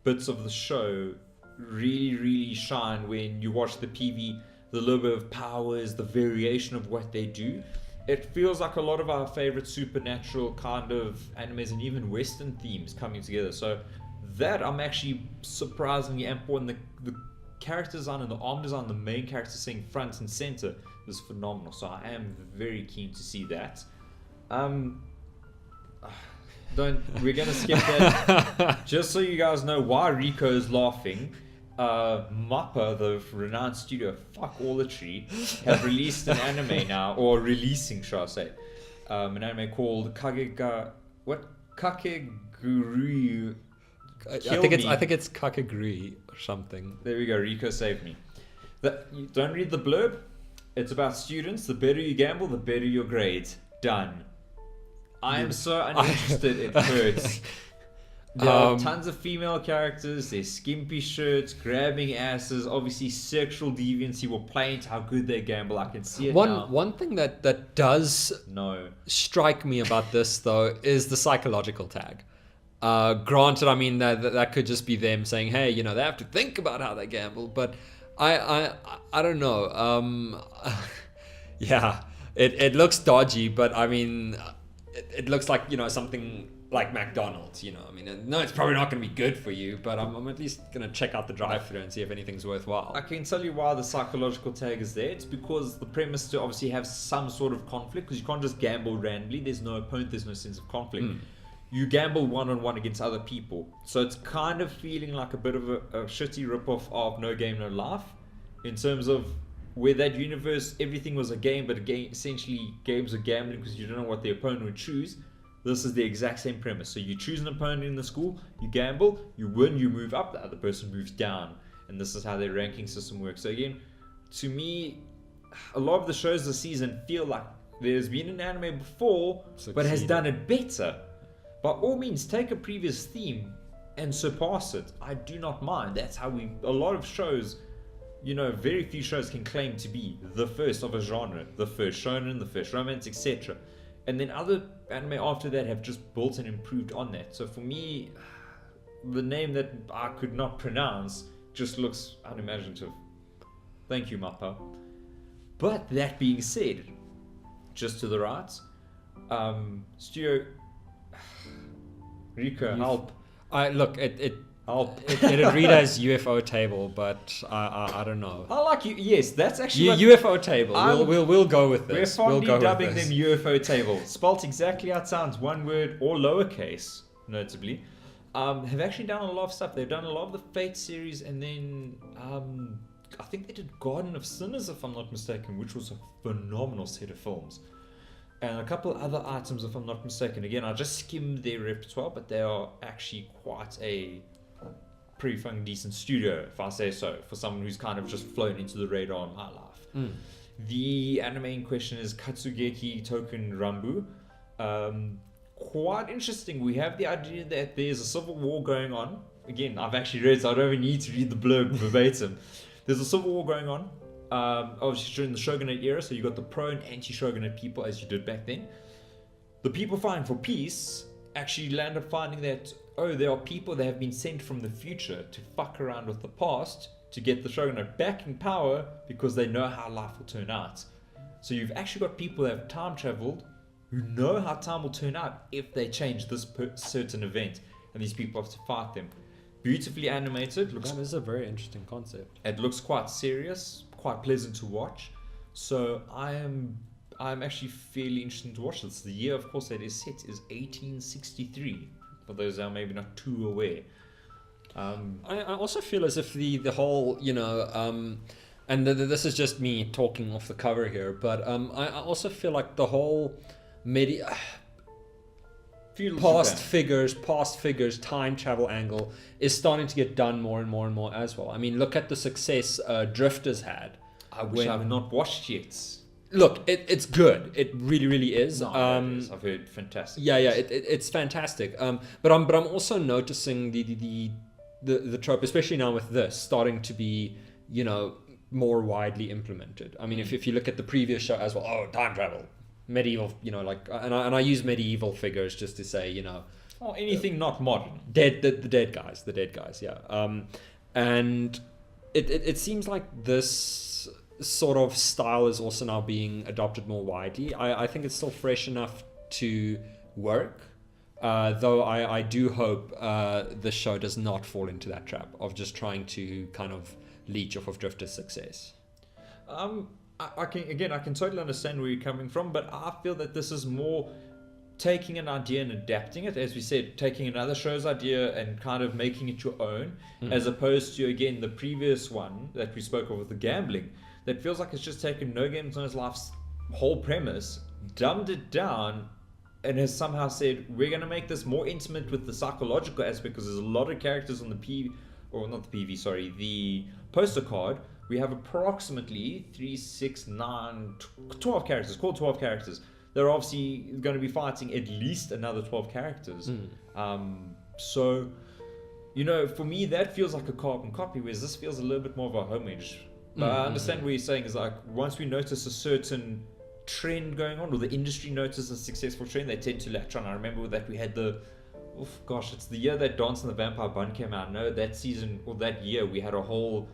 bits of the show really shine when you watch the PV. The little bit of powers, the variation of what they do. It feels like a lot of our favorite supernatural kind of animes and even Western themes coming together. So that I'm actually surprisingly important. The character design and the arm design, the main character sitting front and center is phenomenal. So I am very keen to see that. We're gonna skip that. Just so you guys know why Rico is laughing. Mappa, the renowned studio, fuck all the tree, have released an anime now, or releasing, shall I say, an anime called Kakegurui. I think it's Kakegurui or something. There we go. Rico saved me. You don't read the blurb. It's about students. The better you gamble, the better your grades. Done. I am so uninterested. It hurts. There are tons of female characters, there's skimpy shirts, grabbing asses, obviously sexual deviancy will play into how good they gamble. I can see it now. One thing that does strike me about this, though, is the psychological tag. Granted, I mean, that could just be them saying, hey, they have to think about how they gamble, but I don't know. Yeah, it looks dodgy, but I mean... it looks like, you know, something like McDonald's, you know. I mean, no, it's probably not going to be good for you, but I'm at least going to check out the drive-thru and see if anything's worthwhile. I can tell you why the psychological tag is there. It's because the premise to obviously have some sort of conflict, because you can't just gamble randomly. There's no opponent, there's no sense of conflict. You gamble one-on-one against other people. So it's kind of feeling like a bit of a shitty rip-off of No Game, No Life, in terms of where that universe, everything was a game, but essentially games are gambling because you don't know what the opponent would choose. This is the exact same premise. So you choose an opponent in the school, you gamble, you win, you move up, the other person moves down. And this is how their ranking system works. So again, to me, a lot of the shows this season feel like there's been an anime before, but has done it better. By all means, take a previous theme and surpass it. I do not mind. That's how a lot of shows, you know, very few shows can claim to be the first of a genre, the first shonen, the first romance, etc. And then other anime after that have just built and improved on that. So for me, the name that I could not pronounce just looks unimaginative. Thank you, Mappa. But that being said, just to the right, Studio Rico, help. Look, it Help. it'd read as UFO table, but I don't know. I like you. Yes, that's actually UFO table. We'll go with We're this. fondly We'll go dubbing with them UFO table. Spelt exactly how it sounds, one word or lowercase, notably. Have actually done a lot of stuff. They've done a lot of the Fate series, and then I think they did Garden of Sinners, if I'm not mistaken, which was a phenomenal set of films. And a couple of other items, if I'm not mistaken. Again, I just skimmed their repertoire, but they are actually quite a pretty fucking decent studio, if I say so, for someone who's kind of just flown into the radar in my life. The anime in question is Katsugeki Token Rambu. Quite interesting. We have the idea that there's a civil war going on. Again, I've actually read, so I don't even need to read the blurb verbatim. There's a civil war going on. Obviously during the shogunate era, so you got the pro and anti-shogunate people, as you did back then. The people fighting for peace actually land up finding that, oh, there are people that have been sent from the future to fuck around with the past to get the shogunate back in power because they know how life will turn out. So you've actually got people that have time traveled who know how time will turn out if they change this certain event, and these people have to fight them. Beautifully animated. That is a very interesting concept. It looks quite serious, quite pleasant to watch. So I'm actually fairly interested to watch this. The year, of course, that is set is 1863. For those that are maybe not too aware. I also feel as if the whole, you know, and this is just me talking off the cover here, but I also feel like the whole past figures, time travel angle is starting to get done more and more and more as well. I mean, look at the success Drifters had. Which I've not watched yet. Look, it's good. It really, really is. No, it is. I've heard fantastic. Yeah, it's fantastic. But I'm also noticing the trope, especially now with this starting to be, you know, more widely implemented. I mean, if you look at the previous show as well, oh, time travel, medieval, you know, like, and I use medieval figures just to say, you know, anything not modern. The dead guys, yeah. And it seems like this sort of style is also now being adopted more widely. I think it's still fresh enough to work, though I do hope the show does not fall into that trap of just trying to kind of leech off of Drifter's success. I can totally understand where you're coming from, but I feel that this is more taking an idea and adapting it, as we said, taking another show's idea and kind of making it your own, as opposed to, again, the previous one that we spoke of with the gambling, that feels like it's just taken No Game, No Life's whole premise, dumbed it down, and has somehow said, we're going to make this more intimate with the psychological aspect, because there's a lot of characters on the the poster card. We have approximately 3, 6, 9, 12 characters, called 12 characters. They're obviously going to be fighting at least another 12 characters. So, you know, for me, that feels like a carbon copy, whereas this feels a little bit more of a homage. But I understand what you're saying is, like, once we notice a certain trend going on, or the industry notices a successful trend, they tend to latch on. I remember that we had it's the year that Dance and the Vampire Bun came out. No, that season, or that year, we had a whole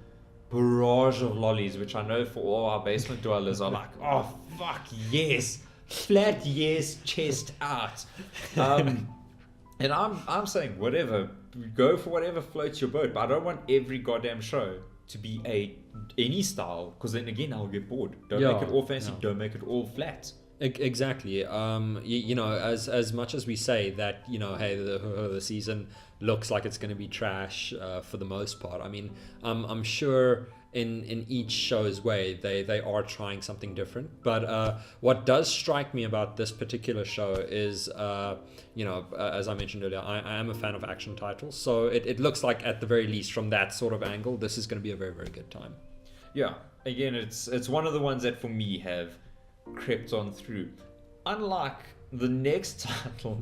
barrage of lollies, which I know for all our basement dwellers are like, oh, fuck, yes. Flat, yes, chest out. And I'm saying whatever, go for whatever floats your boat. But I don't want every goddamn show to be any style, because then again I'll get bored. Don't make it all fancy. No. Don't make it all flat. Exactly. You know, as much as we say that, you know, hey, the season looks like it's going to be trash for the most part. I mean, I'm sure in each show's way they are trying something different. But what does strike me about this particular show is, you know, as I mentioned earlier, I am a fan of action titles. So it looks like, at the very least, from that sort of angle, this is going to be a very, very good time. Yeah. Again, it's one of the ones that for me have crept on through. Unlike the next title,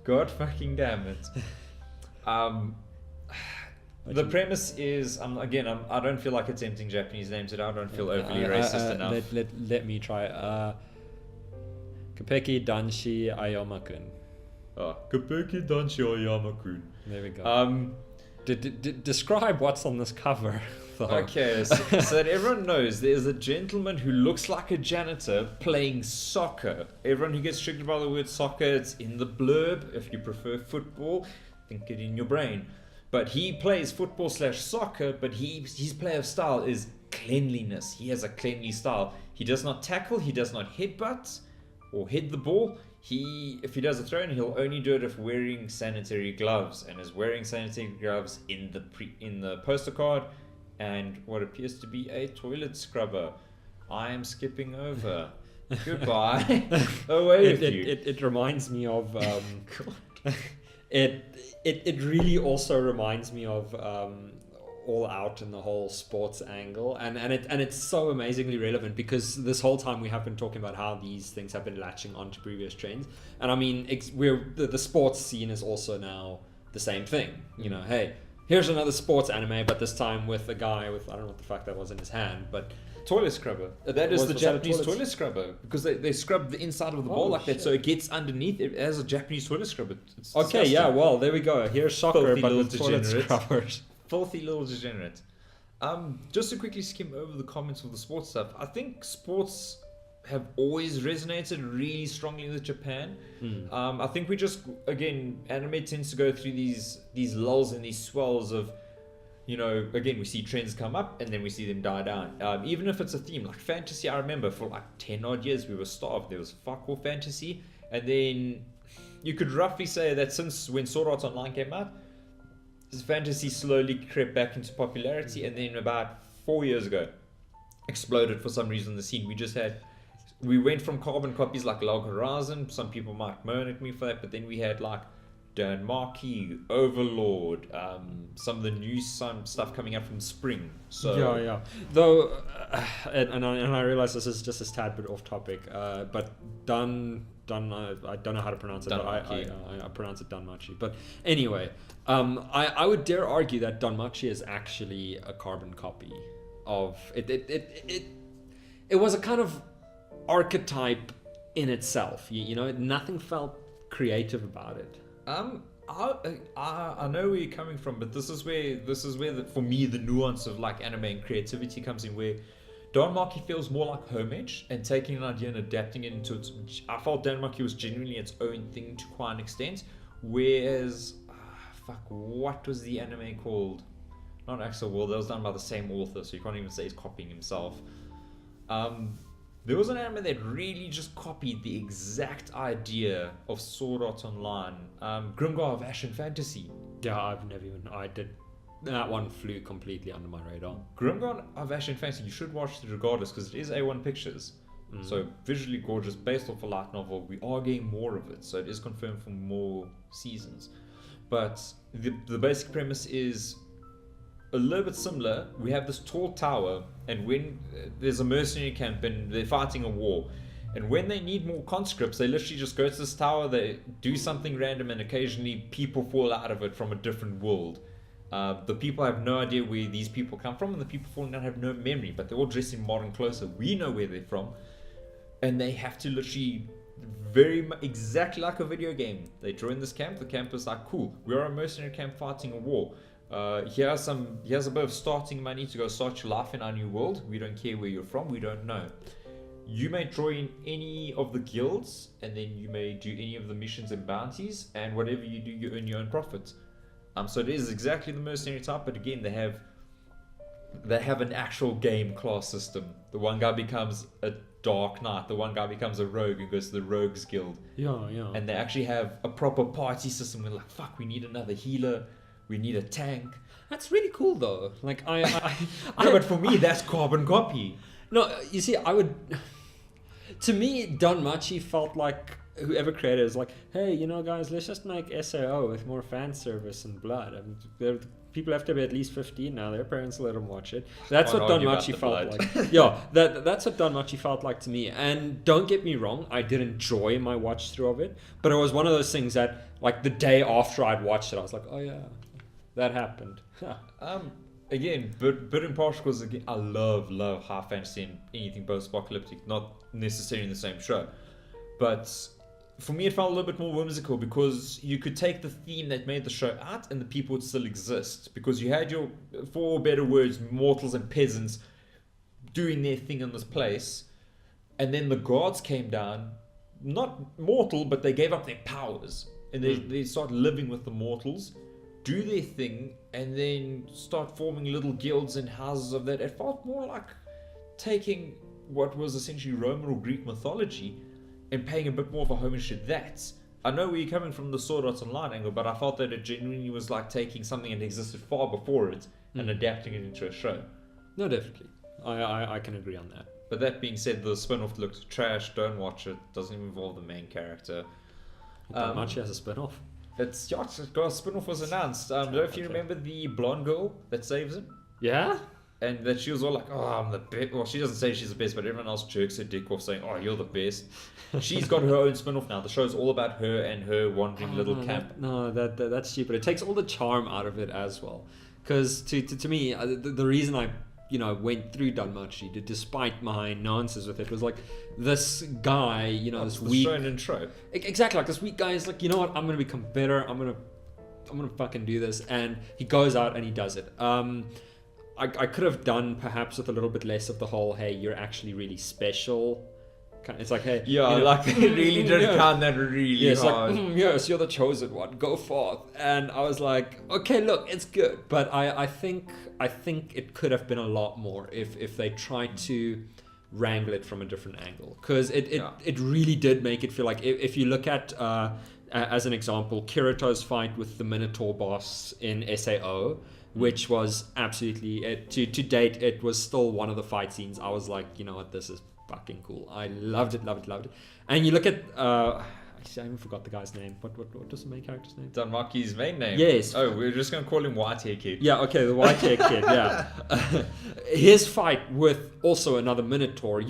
god fucking damn it. The premise is, I don't feel like attempting Japanese names, and I don't feel overly racist enough. Let me try. Kapeki Danshi Ayama-kun. Kapeki Danshi Ayama-kun. There we go. Describe what's on this cover. Okay, so that everyone knows, there's a gentleman who looks like a janitor playing soccer. Everyone who gets triggered by the word soccer, it's in the blurb. If you prefer football, think it in your brain. But he plays football/soccer, but his play of style is cleanliness. He has a cleanly style. He does not tackle, he does not headbutt or head the ball. If he does a throw in, he'll only do it if wearing sanitary gloves, and is wearing sanitary gloves in the poster card, and what appears to be a toilet scrubber. I am skipping over. Goodbye. Away with you. It reminds me of It really also reminds me of All Out in the whole sports angle, and it's so amazingly relevant, because this whole time we have been talking about how these things have been latching onto previous trends, and I mean the sports scene is also now the same thing. You know, hey, here's another sports anime, but this time with a guy with, I don't know what the fuck that was in his hand, but toilet scrubber. That is the Japanese toilet scrubber, because they scrub the inside of the bowl like that, so it gets underneath. It has a Japanese toilet scrubber. It's okay, disgusting. Yeah, well, there we go. Here's soccer, Filthy but with toilet scrubbers. Filthy little degenerate. Just to quickly skim over the comments of the sports stuff, I think sports have always resonated really strongly with Japan. I think we just, again, anime tends to go through these lulls and these swells of, you know, again, we see trends come up and then we see them die down. Even if it's a theme, like fantasy, I remember for like 10 odd years we were starved. There was fuck all fantasy. And then you could roughly say that since when Sword Art Online came out, this fantasy slowly crept back into popularity. And then about 4 years ago, exploded for some reason the scene. We went from carbon copies like Log Horizon. Some people might moan at me for that. But then we had like Dan Marquis, Overlord, some of the new stuff coming out from Spring. So yeah. Though, and I realize this is just a tad bit off topic, but I don't know how to pronounce it, but I pronounce it Danmachi. But anyway, I would dare argue that Danmachi is actually a carbon copy of it. It was a kind of archetype in itself. You know, nothing felt creative about it. I know where you're coming from, but this is where for me the nuance of like anime and creativity comes in, where Danmachi feels more like homage and taking an idea and adapting it into its. I felt Danmachi was genuinely its own thing to quite an extent, whereas what was the anime called? Not Axel World. That was done by the same author, so you can't even say he's copying himself. There was an anime that really just copied the exact idea of Sword Art Online, Grimgar of Ash and Fantasy. Yeah, I did. That one flew completely under my radar. Grimgar of Ash and Fantasy, you should watch it regardless, because it is A1 Pictures. So visually gorgeous, based off a light novel. We are getting more of it, so it is confirmed for more seasons. But the basic premise is a little bit similar. We have this tall tower, and when there's a mercenary camp and they're fighting a war, and when they need more conscripts, they literally just go to this tower, they do something random, and occasionally people fall out of it from a different world. The people have no idea where these people come from, and the people falling out have no memory, but they're all dressed in modern clothes, so we know where they're from. And they have to literally, exactly like a video game, they join this camp. The camp is like, cool, we are a mercenary camp fighting a war. Here's a bit of starting money to go start your life in our new world. We don't care where you're from, we don't know. you may join any of the guilds, and then you may do any of the missions and bounties, and whatever you do, you earn your own profits. So it is exactly the mercenary type, but again, they have an actual game class system. The one guy becomes a dark knight, the one guy becomes a rogue and goes to the rogues guild. Yeah, yeah. And they actually have a proper party system. We're like, fuck, we need another healer, we need a tank. That's really cool though. Like No, but for me, that's carbon copy. No, you see, to me, Don Machi felt like whoever created it is like, hey, you know, guys, let's just make SAO with more fan service and blood. I mean, people have to be at least 15 now. Their parents let them watch it. That's what Don Machi felt like. Yeah, that's what Don Machi felt like to me. And don't get me wrong, I did enjoy my watch through of it, but it was one of those things that, like, the day after I'd watched it, I was like, oh yeah, that happened. Again, bit impartial because again, I love high fantasy and anything post-apocalyptic, not necessarily in the same show. But for me, it felt a little bit more whimsical because you could take the theme that made the show out and the people would still exist. Because you had your, for better words, mortals and peasants doing their thing in this place. And then the gods came down, not mortal, but they gave up their powers. And they start living with the mortals, do their thing, and then start forming little guilds and houses of that. It felt more like taking what was essentially Roman or Greek mythology and paying a bit more of a homage to that. I know where you're coming from the Sword Art Online angle, but I felt that it genuinely was like taking something that existed far before it and adapting it into a show. No, definitely. I can agree on that. But that being said, the spin-off looked trash. Don't watch it. Doesn't even involve the main character. Don Machi has a spin-off. It's a spin-off was announced. I don't know if you remember the blonde girl that saves him. Yeah? And that she was all like, oh, I'm the best. Well, she doesn't say she's the best, but everyone else jerks her dick off saying, oh, you're the best. She's got her own spin-off now. The show's all about her and her wandering little camp. That's stupid. It takes all the charm out of it as well. Because to me, the reason I went through Don Machi, despite my nonsense with it, was like this guy, this weak shonen trope. Exactly, like this weak guy is like, you know what, I'm gonna become better. I'm gonna fucking do this, and he goes out and he does it. I could have done perhaps with a little bit less of the whole, hey, you're actually really special. It's like, hey, they really did count that really hard. Like, yes, you're the chosen one. Go forth. And I was like, okay, look, it's good, but I think it could have been a lot more if they tried to wrangle it from a different angle, because it really did make it feel like if you look at as an example, Kirito's fight with the Minotaur boss in SAO, which was absolutely to date, it was still one of the fight scenes. I was like, you know what, this is fucking cool. I loved it. And you look at I even forgot the guy's name. What was the main character's name? Don Machi's main name. Yes. Oh, we're just gonna call him White Hair Kid. Yeah. Okay, the White Hair Kid. Yeah. His fight with also another Minotaur,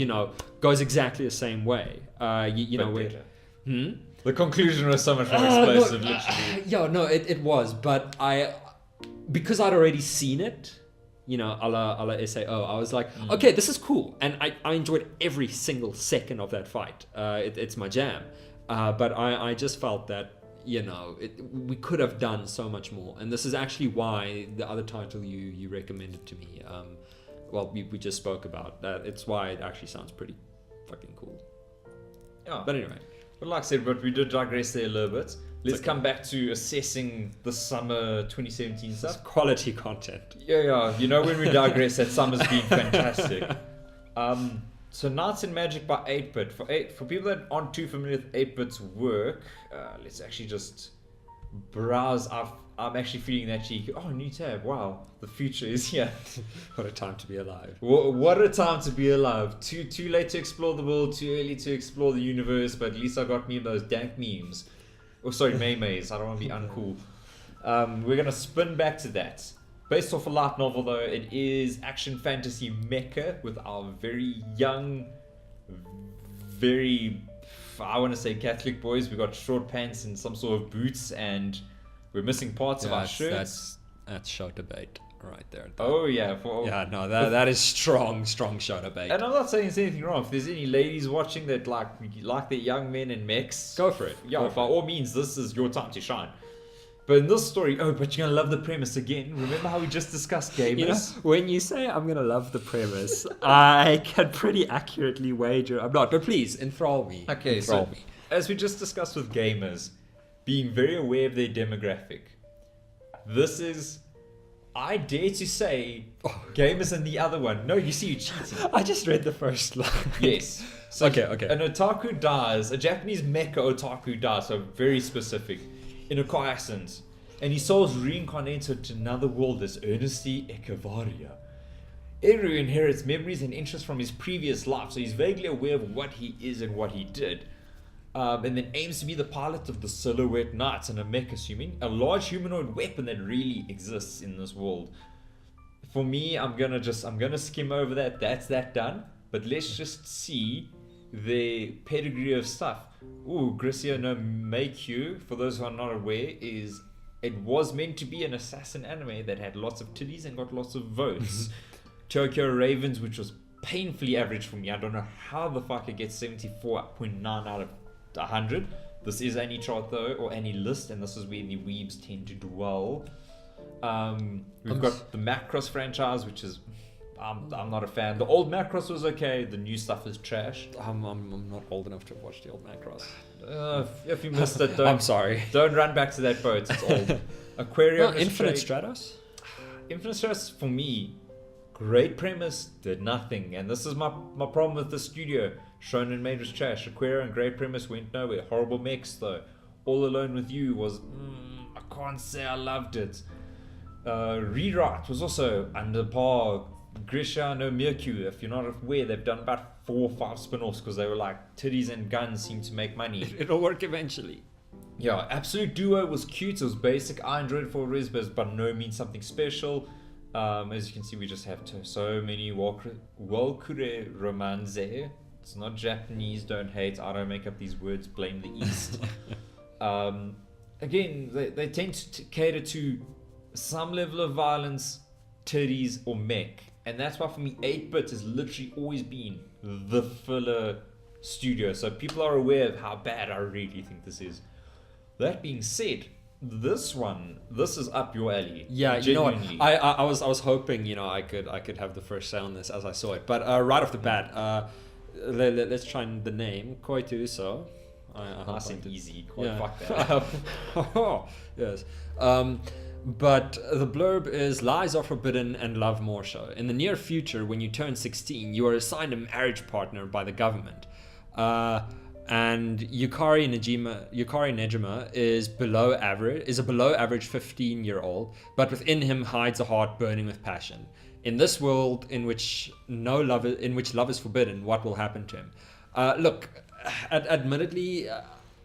goes exactly the same way. The conclusion was so much more explosive, literally. It was, but because I'd already seen it, a la SAO, I was like, okay, this is cool. And I enjoyed every single second of that fight. It's my jam. But I just felt that, we could have done so much more. And this is actually why the other title you recommended to me, we just spoke about that. It's why it actually sounds pretty fucking cool. Yeah. But anyway. But like I said, we did digress there a little bit. Let's come back to assessing the summer 2017 stuff. Quality content. Yeah. When we digress, that summer's been fantastic. So Knights and Magic by 8-Bit. For people that aren't too familiar with 8-Bit's work, let's actually just browse. I'm actually feeling that cheeky. Oh, new tab. Wow, the future is here. What a time to be alive. What a time to be alive. Too late to explore the world, too early to explore the universe, but at least I got me those dank memes. Oh, sorry, Maymays. I don't want to be uncool. We're going to spin back to that. Based off a light novel, though, it is action fantasy mecha with our very young, very, I want to say Catholic boys. We got short pants and some sort of boots, and we're missing parts of our shirts. That's show debate right there. Oh, yeah. That is strong show debate. And I'm not saying there's anything wrong. If there's any ladies watching that like their young men in mechs, go for it. Yeah, by all means, this is your time to shine. But in this story, but you're gonna love the premise again. Remember how we just discussed gamers? You know, when you say I'm gonna love the premise, I can pretty accurately wager I'm not. But please, enthrall me. Okay, enthrall so me. as we just discussed with gamers, being very aware of their demographic, this is, I dare to say, gamers and the other one. No, you see, you cheating. I just read the first line. Yes. So Okay. An otaku dies, a Japanese mecha otaku dies, so very specific, in a car accident, and his soul is reincarnated to another world as Ernesti Echevarria. Eru inherits memories and interests from his previous life, so he's vaguely aware of what he is and what he did. And then aims to be the pilot of the Silhouette Knights and a mech, assuming a large humanoid weapon that really exists in this world. For me, I'm gonna skim over that. That's that done. But let's just see the pedigree of stuff. Grisio no Meikyu, for those who are not aware, it was meant to be an assassin anime that had lots of titties and got lots of votes. Tokyo Ravens, which was painfully average for me. I don't know how the fuck it gets 74.9 out of 100. This is any chart though, or any list, and this is where the weebs tend to dwell. We've got the Macross franchise, which is I'm not a fan. The old Macross was okay. The new stuff is trash. I'm not old enough to have watched the old Macross. If you missed it, don't, I'm sorry. Don't run back to that boat. It's old. Aquarium. Infinite Stratos. Infinite Stratos for me, great premise, did nothing, and this is my problem with the studio. Shonen made was trash. Aquaria and great premise went nowhere. Horrible mechs though. All Alone with You was I can't say I loved it. Rewrite was also under par. Grisha no Mirku, if you're not aware, they've done about 4 or 5 spin-offs because they were like titties and guns seem to make money. It'll work eventually. Yeah, Absolute Duo was cute. It was basic. I enjoyed it for a but by no means something special. As you can see, we just have so many Walkure romance. It's not Japanese, don't hate. I don't make up these words, blame the East. Again, they tend to cater to some level of violence, titties, or mech. And that's why for me, 8-bit has literally always been the filler studio. So people are aware of how bad I really think this is. That being said, this is up your alley. Yeah, genuinely. You know what? I was hoping, I could have the first say on this as I saw it. But right off the bat, let's try the name Koitu Uso. Nice and easy. Yeah. Fuck that. Yes. But the blurb is lies are forbidden and love more so. In the near future, when you turn 16, you are assigned a marriage partner by the government. And Yukari Nejima is a below average 15-year-old, but within him hides a heart burning with passion. In this world in which love is forbidden, what will happen to him? Look, admittedly,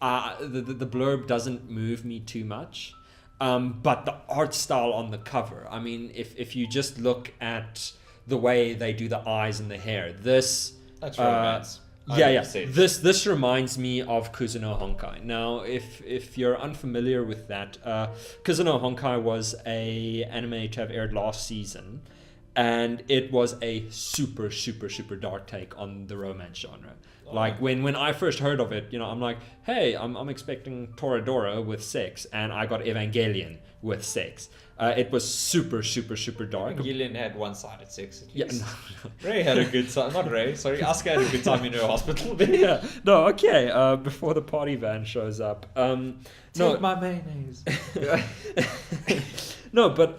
the blurb doesn't move me too much. But the art style on the cover, I mean, if you just look at the way they do the eyes and the hair, that's romance. Yeah. This reminds me of Kuzuno Honkai. Now, if you're unfamiliar with that, Kuzuno Honkai was a anime to have aired last season, and it was a super, super, super dark take on the romance genre. Like when I first heard of it, I'm like, hey, I'm expecting Toradora with sex, and I got Evangelion with sex. It was super, super, super dark. Evangelion had one-sided sex at least. Yeah, no. Ray had a good time. Not Ray, sorry. Asuka had a good time in her hospital. Yeah, no, okay. Before the party van shows up. Take my mayonnaise. No, but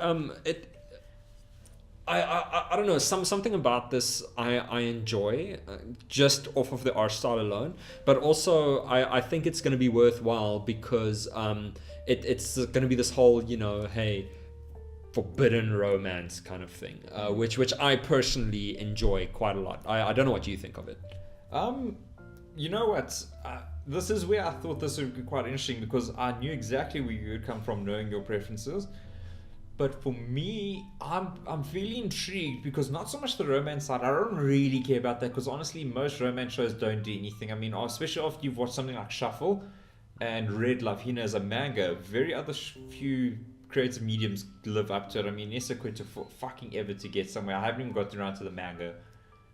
I don't know, something about this I enjoy just off of the art style alone, but also I think it's going to be worthwhile because it's going to be this whole hey, forbidden romance kind of thing, which I personally enjoy quite a lot. I don't know what you think of it. You know what? This is where I thought this would be quite interesting because I knew exactly where you would come from, knowing your preferences. But for me, I'm really intrigued because not so much the romance side. I don't really care about that because honestly, most romance shows don't do anything. I mean, especially after you've watched something like Shuffle and Red Love Hina as a manga, very other few creative mediums live up to it. I mean, Isekai took fucking ever to get somewhere. I haven't even gotten around to the manga,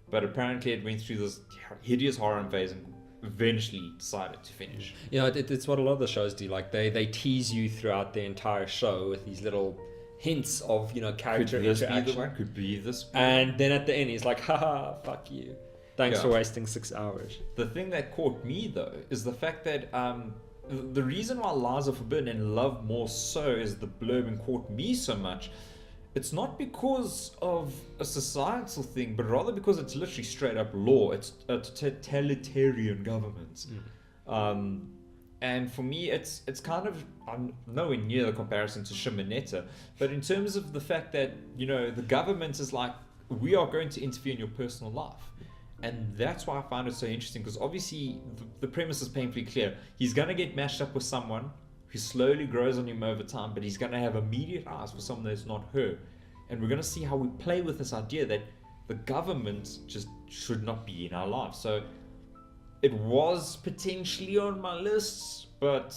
but apparently it went through this hideous horror phase and eventually decided to finish. You know, it's what a lot of the shows do. Like they tease you throughout the entire show with these little hints of, you know, character Could this interaction. be the one? Could be this one? And then at the end, he's like, haha, fuck you. Thanks for wasting 6 hours. The thing that caught me, though, is the fact that the reason why Lies Are Forbidden and Love More So is the blurb and caught me so much, it's not because of a societal thing, but rather because it's literally straight up law. It's a totalitarian government. And for me, it's kind of, I'm nowhere near the comparison to Shimonetta, but in terms of the fact that, you know, the government is like, we are going to interfere in your personal life. And that's why I find it so interesting, because obviously the premise is painfully clear. He's going to get mashed up with someone who slowly grows on him over time, but he's going to have immediate eyes for someone that's not her. And we're going to see how we play with this idea that the government just should not be in our lives. So it was potentially on my list, but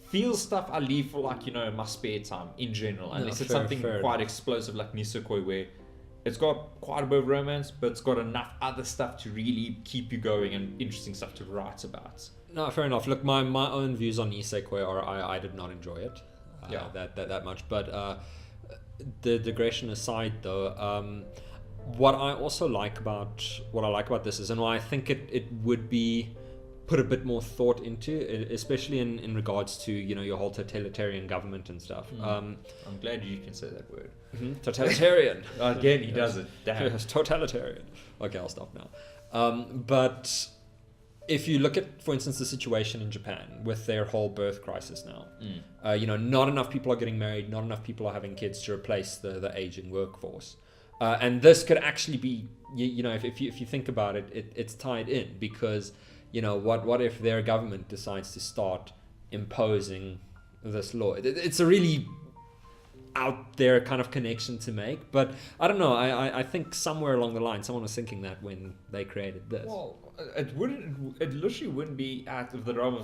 feels stuff I leave for, like, you know, my spare time in general, unless it's something quite explosive like Nisekoi, where it's got quite a bit of romance, but it's got enough other stuff to really keep you going and interesting stuff to write about. No, fair enough. Look, my own views on Nisekoi are I did not enjoy it that much. But the digression aside, though, what I also like about this is, and why I think it would be put a bit more thought into, especially in regards to, you know, your whole totalitarian government and stuff. I'm glad you can say that word. Totalitarian. Again, he does it. Damn. Yes, totalitarian. Okay, I'll stop now. But if you look at, for instance, the situation in Japan with their whole birth crisis now, you know, not enough people are getting married, not enough people are having kids to replace the aging workforce. And this could actually be, you know, if you think about it, it's tied in, because, you know, what if their government decides to start imposing this law? It's a really out there kind of connection to make, but I don't know. I think somewhere along the line, someone was thinking that when they created this. Well, it literally wouldn't be out of the realm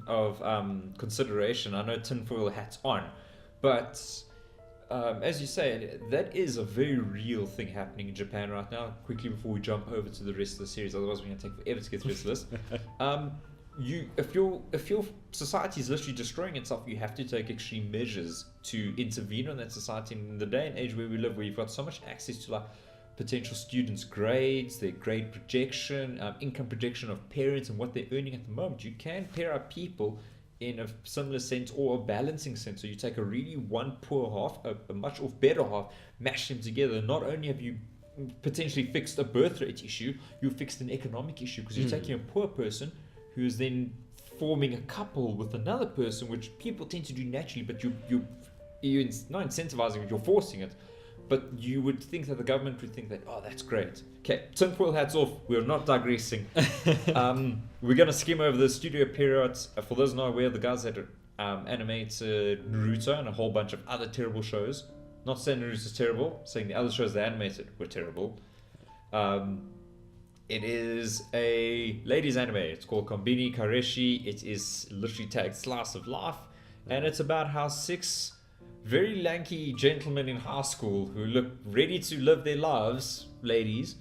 of consideration. I know tinfoil hats on, but as you say, that is a very real thing happening in Japan right now. Quickly before we jump over to the rest of the series, otherwise we're going to take forever to get through this list. If your society is literally destroying itself, you have to take extreme measures to intervene on that society. In the day and age where we live, where you've got so much access to, like, potential students' grades, their grade projection, income projection of parents and what they're earning at the moment, you can pair up people in a similar sense or a balancing sense. So you take a really one poor half, a much off better half, mash them together. Not only have you potentially fixed a birth rate issue, you've fixed an economic issue, because you're taking a poor person who's then forming a couple with another person, which people tend to do naturally, but you're not incentivizing it, you're forcing it. But you would think that the government would think that, oh, that's great. Okay, tinfoil hats off. We're not digressing. We're going to skim over the studio periods. For those not aware, the guys that animated Naruto and a whole bunch of other terrible shows. Not saying Naruto's terrible, saying the other shows they animated were terrible. It is a ladies anime. It's called Konbini Kareshi. It is literally tagged slice of life. And it's about how 6 very lanky gentlemen in high school who look ready to live their lives, ladies,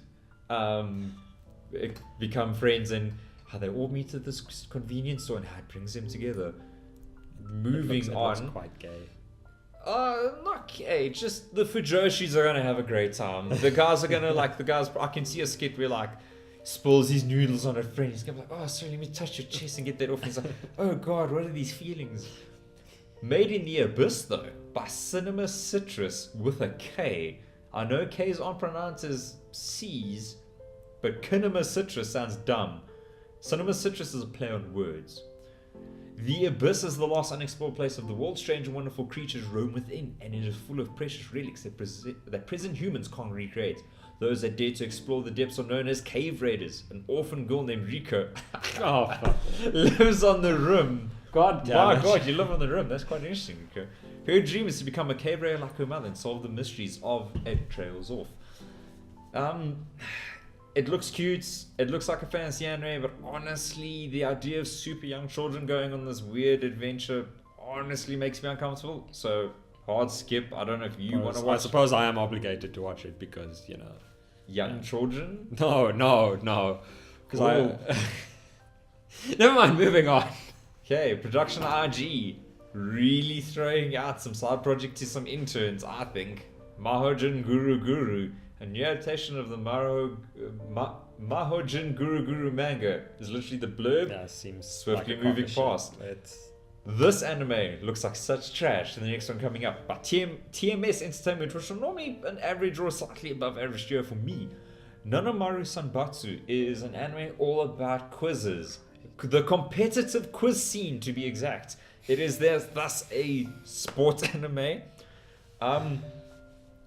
become friends, and how they all meet at this convenience store and how it brings them together. Moving on. Looks quite gay. Not gay, just the Fujoshis are gonna have a great time. The guys are gonna, like, I can see a skit where, like, spills his noodles on a friend. He's gonna be like, oh, sorry, let me touch your chest and get that off. And he's like, oh god, what are these feelings? Made in the Abyss, though, by Cinema Citrus with a K. I know K's aren't pronounced as C's, but Cinema Citrus sounds dumb. Cinema Citrus is a play on words. The Abyss is the lost, unexplored place of the world. Strange and wonderful creatures roam within, and it is full of precious relics that present humans can't recreate. Those that dare to explore the depths are known as cave raiders. An orphan girl named Riko lives on the rim. God damn My it. god, you live on the rim. That's quite interesting, Riko. Her dream is to become a cave raider like her mother and solve the mysteries of It Trails Off. It looks cute. It looks like a fantasy anime, but honestly, the idea of super young children going on this weird adventure honestly makes me uncomfortable. So, hard skip. I don't know if you want to watch. I suppose I am obligated to watch it because, you know. Young children? No. Because Never mind, moving on. Okay, production IG really throwing out some side project to some interns, I think. Mahojin Guru Guru, a new adaptation of the Mahojin Guru Guru manga, is literally the blurb. Yeah, seems swiftly like moving past. It's This anime looks like such trash, and the next one coming up by TMS Entertainment, which are normally an average or slightly above average year for me. Nanomaru Sanbatsu is an anime all about quizzes. The competitive quiz scene, to be exact. It is thus a sports anime.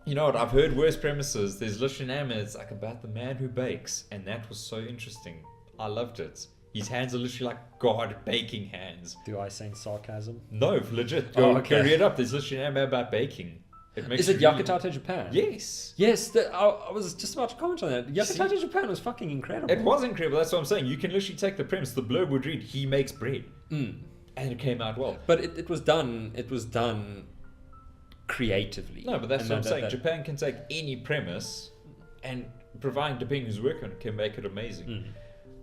You know what? I've heard worse premises. There's literally an anime that's like about the man who bakes, and that was so interesting. I loved it. His hands are literally like God baking hands. Do I say sarcasm? No, legit. Oh, Go okay. carry it up. There's literally an anime about baking. Is it Yakutate Japan? Yes. Yes, I was just about to comment on that. Yakutate Japan was fucking incredible. It was incredible. That's what I'm saying. You can literally take the premise. The blurb would read, "He makes bread," and it came out well. But it was done. It was done creatively. No, but that's what I'm saying. Japan can take any premise, and providing depending who's working on it, can make it amazing.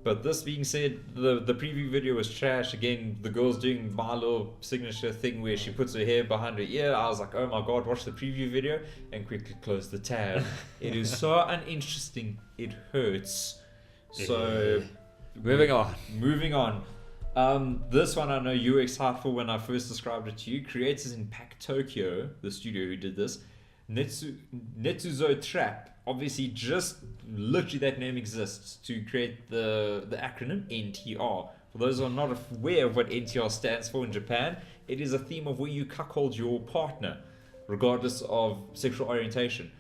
But this being said, the preview video was trash. Again, the girl's doing my little signature thing where she puts her hair behind her ear. I was like, oh my god, watch the preview video, and quickly close the tab. It is so uninteresting, it hurts. So, moving on. This one I know you were excited for when I first described it to you. Creators in Pack Tokyo, the studio who did this. Netsuzo Trap. Obviously, just literally that name exists to create the acronym NTR. For those who are not aware of what NTR stands for in Japan, it is a theme of where you cuckold your partner, regardless of sexual orientation.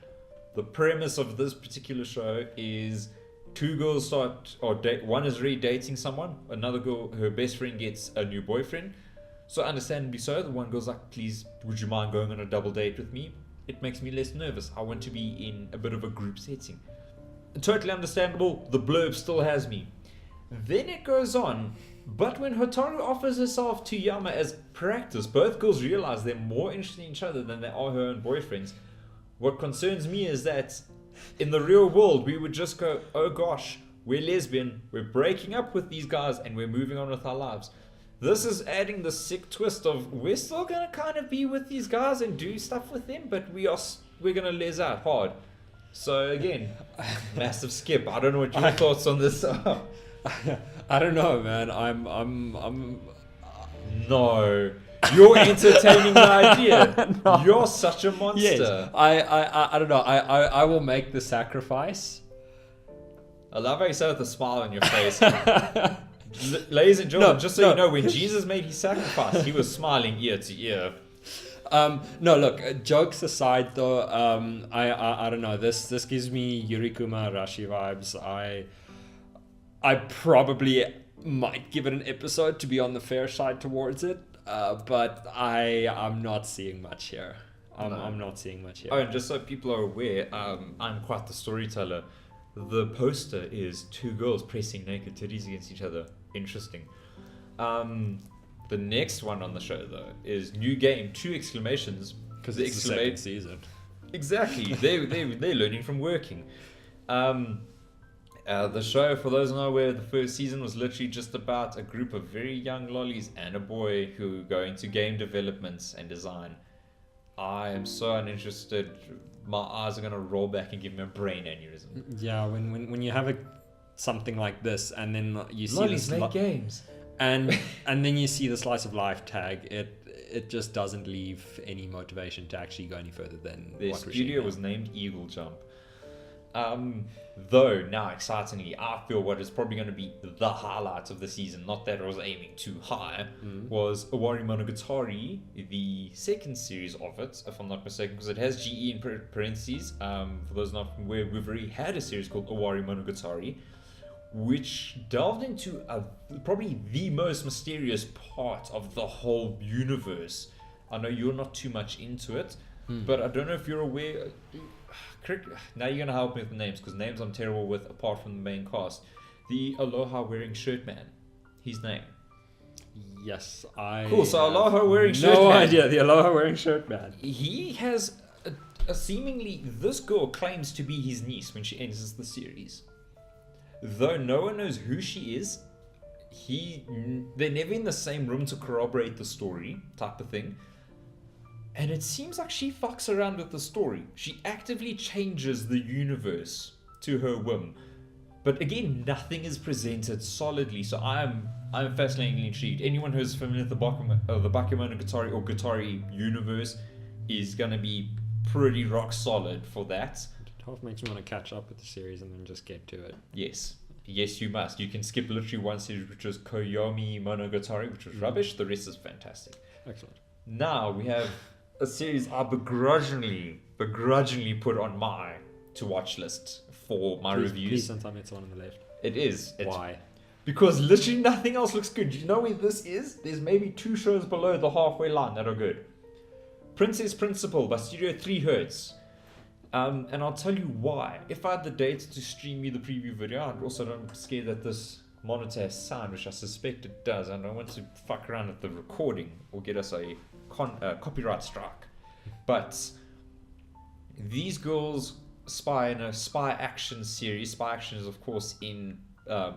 The premise of this particular show is two girls one is already dating someone, another girl, her best friend gets a new boyfriend. So understandably so, the one girl's like, please, would you mind going on a double date with me? It makes me less nervous. I want to be in a bit of a group setting. Totally understandable. The blurb still has me. Then it goes on. But when Hotaru offers herself to Yama as practice, both girls realize they're more interested in each other than they are her own boyfriends. What concerns me is that in the real world, we would just go, oh gosh, we're lesbian, we're breaking up with these guys, and we're moving on with our lives. This is adding the sick twist of we're still gonna kind of be with these guys and do stuff with them, but we're gonna les out hard. So again, massive skip. I don't know what your thoughts on this are. I don't know, man. I'm. No, you're entertaining the idea. No. You're such a monster. Yes, I don't know. I will make the sacrifice. I love how you say it with a smile on your face. Ladies and gentlemen, just so you know, when Jesus made his sacrifice, he was smiling ear to ear. No, look, jokes aside though, I don't know, this gives me Yurikuma Arashi vibes. I probably might give it an episode to be on the fair side towards it, but I'm not seeing much here. I'm not seeing much here. Oh, and just so people are aware, I'm quite the storyteller. The poster is two girls pressing naked titties against each other. Interesting. The next one on the show, though, is new game, 2 exclamations. Because it's the second season. Exactly. They're learning from working. The show, for those not aware, the first season was literally just about a group of very young lollies and a boy who go into game development and design. I am so uninterested. My eyes are going to roll back and give me a brain aneurysm. Yeah, when you have something like this and then you see lollies make games. And then you see the slice of life tag, it just doesn't leave any motivation to actually go any further than their what we're studio seeing now. was named Eagle Jump. Though now excitingly, I feel what is probably going to be the highlight of the season, not that I was aiming too high, was Owari Monogatari, the second series of it, if I'm not mistaken, because it has GE in parentheses. For those not aware, we've already had a series called Owari Monogatari, which delved into probably the most mysterious part of the whole universe. I know you're not too much into it, but I don't know if you're aware. Now you're going to help me with the names, because names I'm terrible with apart from the main cast. The Aloha wearing shirt man. His name. Yes, Cool, so Aloha wearing shirt man. No idea, the Aloha wearing shirt man. He has a seemingly, this girl claims to be his niece when she enters the series. Though no one knows who she is, they're never in the same room to corroborate the story, type of thing. And it seems like she fucks around with the story. She actively changes the universe to her whim. But again, nothing is presented solidly, so I'm fascinatingly intrigued. Anyone who's familiar with the Bakemonogatari or Gatari universe is gonna be pretty rock solid for that. It half makes me want to catch up with the series and then just get to it. Yes, you must. You can skip literally one series, which was Koyomi Monogatari, which was rubbish. The rest is fantastic. Excellent. Now we have a series I begrudgingly put on my to-watch list for my reviews. Please don't tell me it's the one on the left. It is. Why? Because literally nothing else looks good. Do you know where this is? There's maybe 2 shows below the halfway line that are good. Princess Principal by Studio 3 Hertz. And I'll tell you why. If I had the data to stream you the preview video, I'm scared that this monitor has sound, which I suspect it does, and I don't want to fuck around with the recording or get us a copyright strike. But these girls spy in a spy action series. Spy action is, of course, in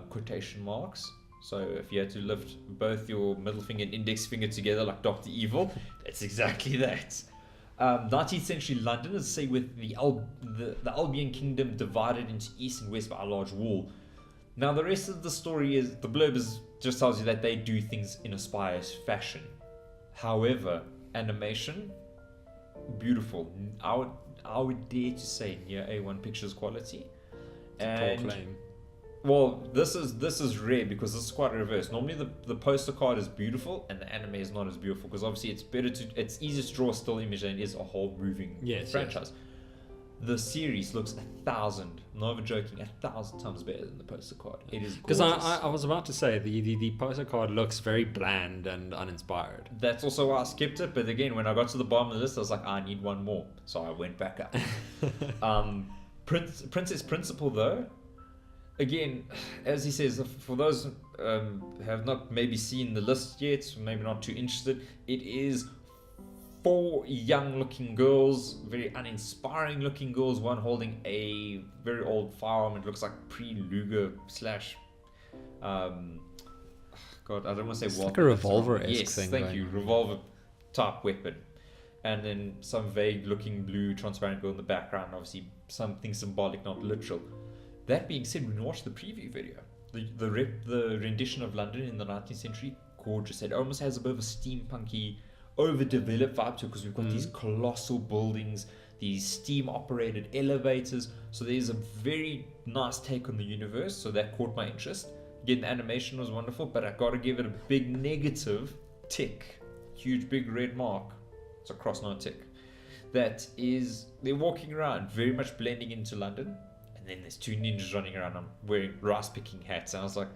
quotation marks. So if you had to lift both your middle finger and index finger together like Dr. Evil, that's exactly that. 19th century London is, say, with the Albion Kingdom divided into east and west by a large wall. Now the rest of the story is, the blurb just tells you that they do things in a spy-ish fashion. However, animation, beautiful. I would dare to say near A1 pictures quality. And claim. Well, this is rare because this is quite reverse. Normally the poster card is beautiful and the anime is not as beautiful because obviously it's easier to draw a still image than it is a whole moving franchise. Yes. The series looks 1,000, not even joking, 1,000 times better than the poster card. It is gorgeous. Because I was about to say the poster card looks very bland and uninspired. That's also why I skipped it. But again, when I got to the bottom of the list, I was like, I need one more, so I went back up. Princess Principal though. Again, as he says, for those who have not maybe seen the list yet, maybe not too interested, it is 4 young-looking girls, very uninspiring looking girls, one holding a very old firearm. It looks like pre-Luger slash... God, I don't want to say... It's like a revolver-esque yes, thing. Thank you. Revolver-type weapon. And then some vague-looking blue transparent girl in the background, obviously something symbolic, not literal. That being said, when you watch the preview video, the rendition of London in the 19th century, gorgeous. It almost has a bit of a steampunky, overdeveloped vibe to it because we've got these colossal buildings, these steam-operated elevators. So there's a very nice take on the universe. So that caught my interest. Again, the animation was wonderful, but I got to give it a big negative tick. Huge, big red mark. It's a cross, not a tick. That is, they're walking around, very much blending into London. Then there's 2 ninjas running around. I'm wearing rice picking hats, and I was like,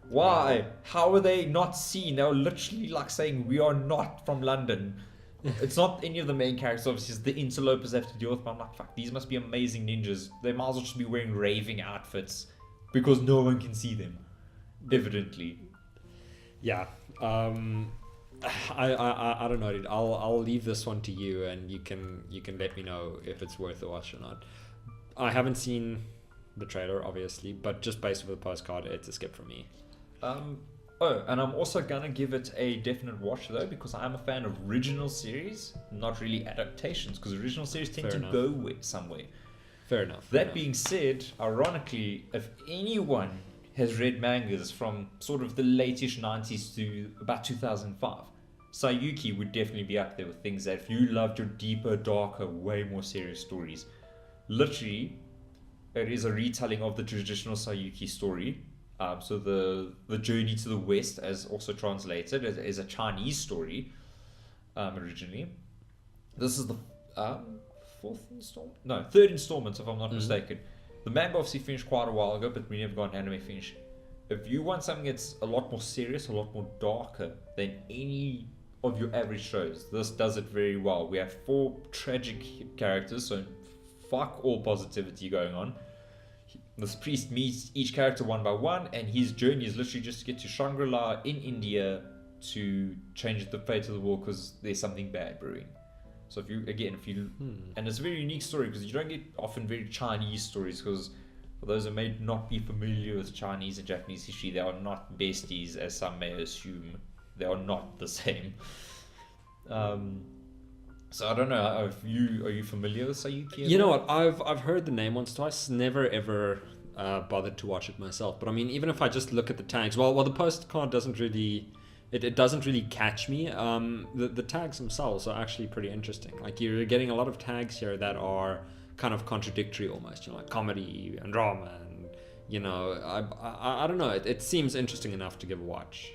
"Why? How are they not seen?" They were literally like saying, "We are not from London." It's not any of the main characters. Obviously, it's the interlopers they have to deal with. But I'm like, "Fuck, these must be amazing ninjas. They might as well just be wearing raving outfits because no one can see them, evidently." Yeah. I don't know, dude. I'll leave this one to you, and you can let me know if it's worth a watch or not. I haven't seen the trailer, obviously, but just based on the postcard, it's a skip from me. And I'm also gonna give it a definite watch though, because I am a fan of original series, not really adaptations, because original series tend to go somewhere. Fair enough. That being said, ironically, if anyone has read mangas from sort of the late-ish 90s to about 2005, Sayuki would definitely be up there with things that if you loved your deeper, darker, way more serious stories. Literally, it is a retelling of the traditional Sayuki story. So the journey to the west, as also translated, is a Chinese story originally. This is the third installment, if I'm not mistaken. The manga obviously finished quite a while ago, but we never got an anime finish. If you want something that's a lot more serious, a lot more darker than any of your average shows, this does it very well. We have 4 tragic characters, so fuck all positivity going on. This priest meets each character one by one, and his journey is literally just to get to Shangri-La in India to change the fate of the world because there's something bad brewing. So and it's a very unique story because you don't get often very Chinese stories because For those who may not be familiar with Chinese and Japanese history, they are not besties as some may assume. They are not the same. So I don't know. Are you familiar with Sayuki? You know what? I've heard the name once, twice. Never ever bothered to watch it myself. But I mean, even if I just look at the tags, well, the postcard doesn't really. It doesn't really catch me. The tags themselves are actually pretty interesting. Like you're getting a lot of tags here that are kind of contradictory almost. You know, like comedy and drama, and you know, I don't know. It seems interesting enough to give a watch.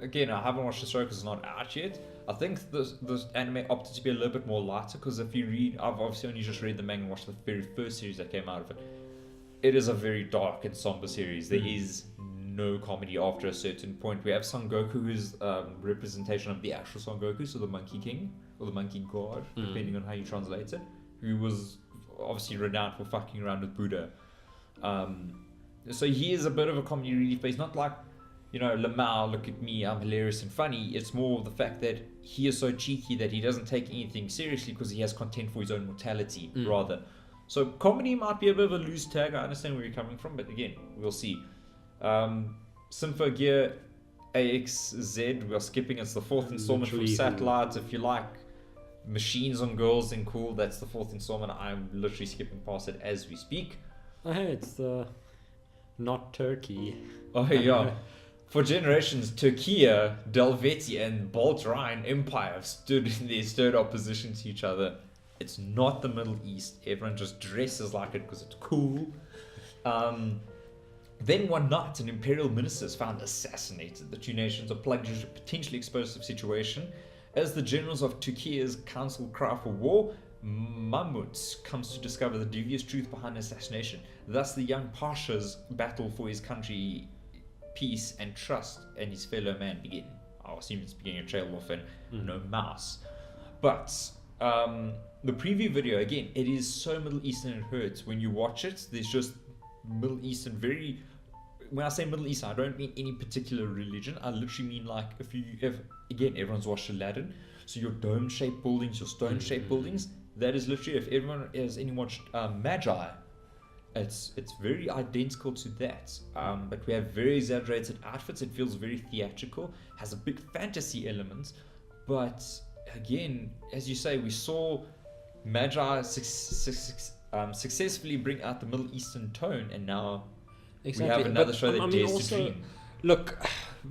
Again, I haven't watched the show because it's not out yet. I think this anime opted to be a little bit more lighter because if you read, I've obviously only just read the manga and watched the very first series that came out of it. It is a very dark and somber series. There is no comedy after a certain point. We have Son Goku, who's representation of the actual Son Goku, so the Monkey King or the Monkey God, depending on how you translate it, who was obviously renowned for fucking around with Buddha. So he is a bit of a comedy relief, but he's not like, you know, Lamau, look at me, I'm hilarious and funny. It's more the fact that he is so cheeky that he doesn't take anything seriously because he has contempt for his own mortality, rather. So comedy might be a bit of a loose tag. I understand where you're coming from, but again, we'll see. Sympho Gear AXZ, we are skipping. It's the fourth installment from Satellite. If you like machines on girls, then cool. That's the fourth installment. I'm literally skipping past it as we speak. Oh, hey, it's the not Turkey. Oh, yeah. For generations, Turkey, Delvetia, and Bolt Rhine Empire have stood in their sturdy opposition to each other. It's not the Middle East. Everyone just dresses like it because it's cool. Then one night, an imperial minister is found assassinated. The two nations are plugged into a potentially explosive situation. As the generals of Turkey's council cry for war, Mahmut comes to discover the devious truth behind the assassination. Thus, the young Pasha's battle for his country, peace and trust, and his fellow man begin. I assume it's beginning a trail off and no mouse. But the preview video, again, it is so Middle Eastern it hurts. When you watch it, there's just Middle Eastern, very... When I say Middle Eastern, I don't mean any particular religion. I literally mean like, again, everyone's watched Aladdin. So your dome-shaped buildings, your stone-shaped buildings, that is literally, if everyone has watched Magi, it's very identical to that, but we have very exaggerated outfits. It feels very theatrical, has a big fantasy element, but again, as you say, we saw Magi successfully bring out the Middle Eastern tone, and now we have another show that dares to dream. Look,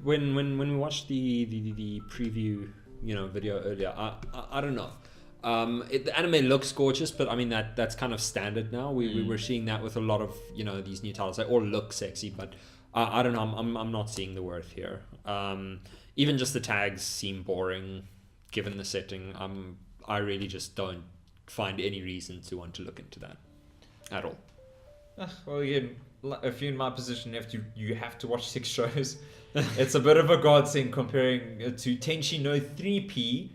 when we watched the preview, video earlier, I don't know. The anime looks gorgeous, but I mean that's kind of standard now. We were seeing that with a lot of these new titles. They all look sexy, but I don't know. I'm not seeing the worth here. Even just the tags seem boring, given the setting. I really just don't find any reason to want to look into that at all. Well, again, if you're in my position, you have to watch 6 shows. It's a bit of a godsend comparing to Tenchi no 3P.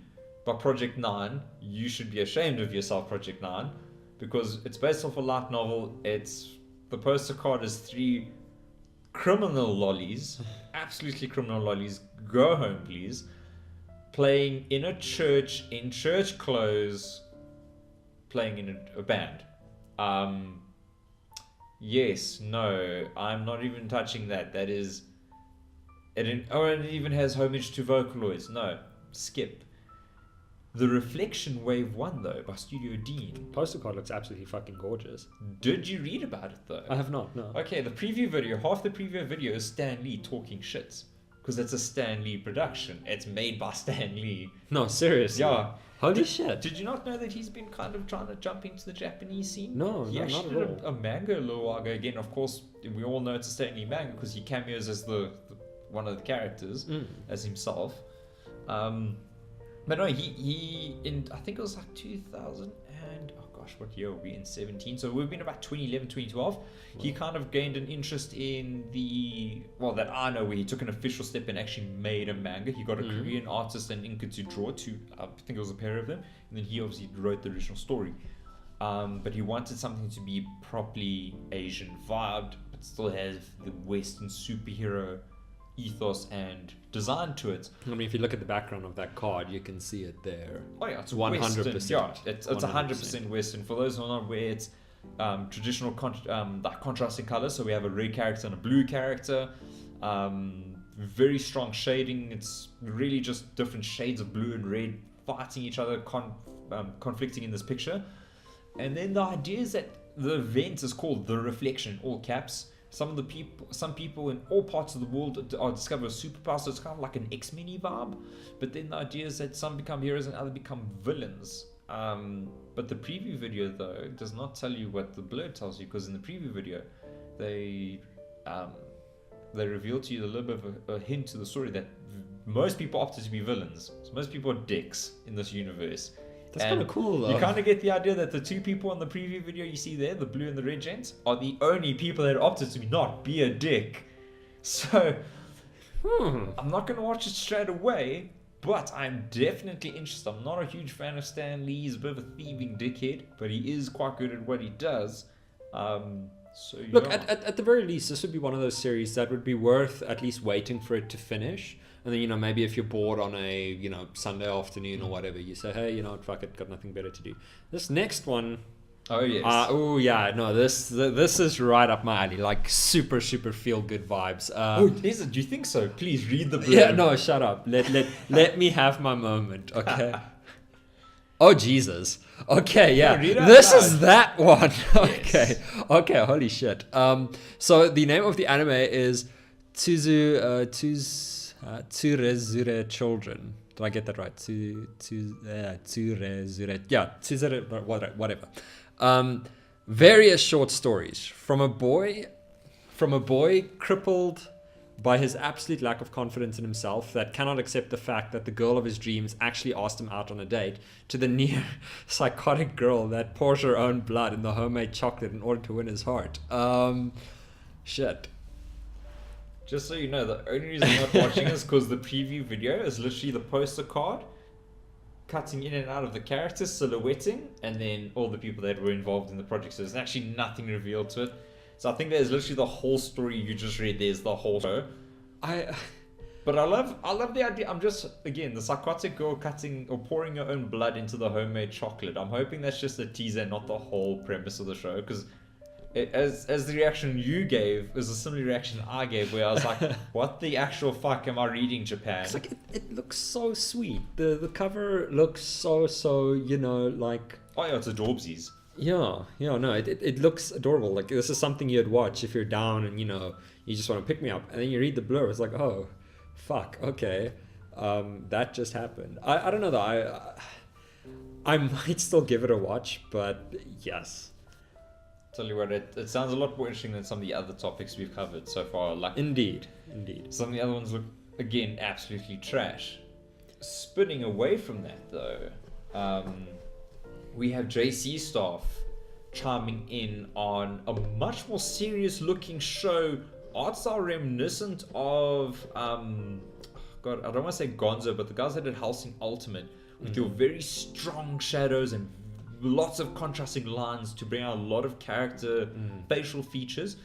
By Project 9, you should be ashamed of yourself, Project 9, because it's based off a light novel. The poster card is 3 criminal lollies, absolutely criminal lollies, go home please, playing in a church, in church clothes, playing in a band. Yes, no, I'm not even touching that. That is, it even has homage to Vocaloids. No, skip. The Reflection Wave 1, though, by Studio Dean. Poster card looks absolutely fucking gorgeous. Did you read about it, though? I have not, no. Okay, the preview video, half the preview video is Stan Lee talking shit. Because it's a Stan Lee production. It's made by Stan Lee. No, seriously? Yeah. Holy shit. Did you not know that he's been kind of trying to jump into the Japanese scene? No, he not actually did a manga a little while ago. Again, of course, we all know it's a Stan Lee manga because he cameos as the one of the characters, as himself. But no, he in, I think it was like 2000 and, oh gosh, what year were we in? 17. So we've been about 2011, 2012. Wow. He kind of gained an interest in that I know, where he took an official step and actually made a manga. He got a Korean artist and inker to draw I think it was a pair of them. And then he obviously wrote the original story. But he wanted something to be properly Asian vibed, but still have the Western superhero ethos and design to it. I mean, if you look at the background of that card, you can see it there. Oh yeah, it's 100%. Western. Yeah, it's 100% Western. For those who are not aware, it's traditional like contrasting colors. So we have a red character and a blue character. Very strong shading. It's really just different shades of blue and red fighting each other, conflicting in this picture. And then the idea is that the event is called The Reflection, all caps. Some people in all parts of the world are discover a superpower, so it's kind of like an X-Men vibe. But then the idea is that some become heroes and others become villains. But the preview video though does not tell you what the blurb tells you, because in the preview video they reveal to you a little bit of a hint to the story that most people opted to be villains. So most people are dicks in this universe. That's kind of cool though. You kind of get the idea that the two people in the preview video you see there, the blue and the red gents, are the only people that opted to not be a dick. So I'm not going to watch it straight away, but I'm definitely interested. I'm not a huge fan of Stan Lee. He's a bit of a thieving dickhead, but he is quite good at what he does. So Look, yeah. at the very least, this would be one of those series that would be worth at least waiting for it to finish. And then, maybe if you're bored on a, Sunday afternoon or whatever, you say, hey, fuck it, got nothing better to do. This next one... Oh, yes. This is right up my alley. Like, super, super feel-good vibes. Is it? Do you think so? Please read the blurb. Yeah, no, shut up. Let me have my moment, okay? Oh, Jesus. Okay, yeah. This is that one. Okay. Yes. Okay, holy shit. So the name of the anime is Tsurezure Children. Did I get that right? Tsurezure. Yeah, Tsuzure, whatever. Various short stories from a boy crippled by his absolute lack of confidence in himself that cannot accept the fact that the girl of his dreams actually asked him out on a date, to the near psychotic girl that pours her own blood in the homemade chocolate in order to win his heart. Shit. Just so you know, the only reason I'm not watching is because the preview video is literally the poster card cutting in and out of the characters, silhouetting, and then all the people that were involved in the project. So there's actually nothing revealed to it. So I think there's literally the whole story you just read. There's the whole show. But I love the idea. I'm just, again, the psychotic girl cutting or pouring her own blood into the homemade chocolate. I'm hoping that's just a teaser, not the whole premise of the show. Because as the reaction you gave is a similar reaction I gave, where I was like, what the actual fuck am I reading, Japan? It's like, it looks so sweet. The cover looks so, like... Oh yeah, it's adorbsies. Yeah, no, it looks adorable. Like, this is something you'd watch if you're down and, you just want to pick me up. And then you read the blurb, it's like, oh, fuck, okay. That just happened. I don't know, though. I might still give it a watch, but yes. Tell you what, it sounds a lot more interesting than some of the other topics we've covered so far. Like, Indeed. Some of the other ones look, again, absolutely trash. Spinning away from that, though, we have JC staff chiming in on a much more serious looking show, art style reminiscent of God, I don't want to say Gonzo, but the guys that did Hellsing Ultimate, with your very strong shadows and lots of contrasting lines to bring out a lot of character facial features.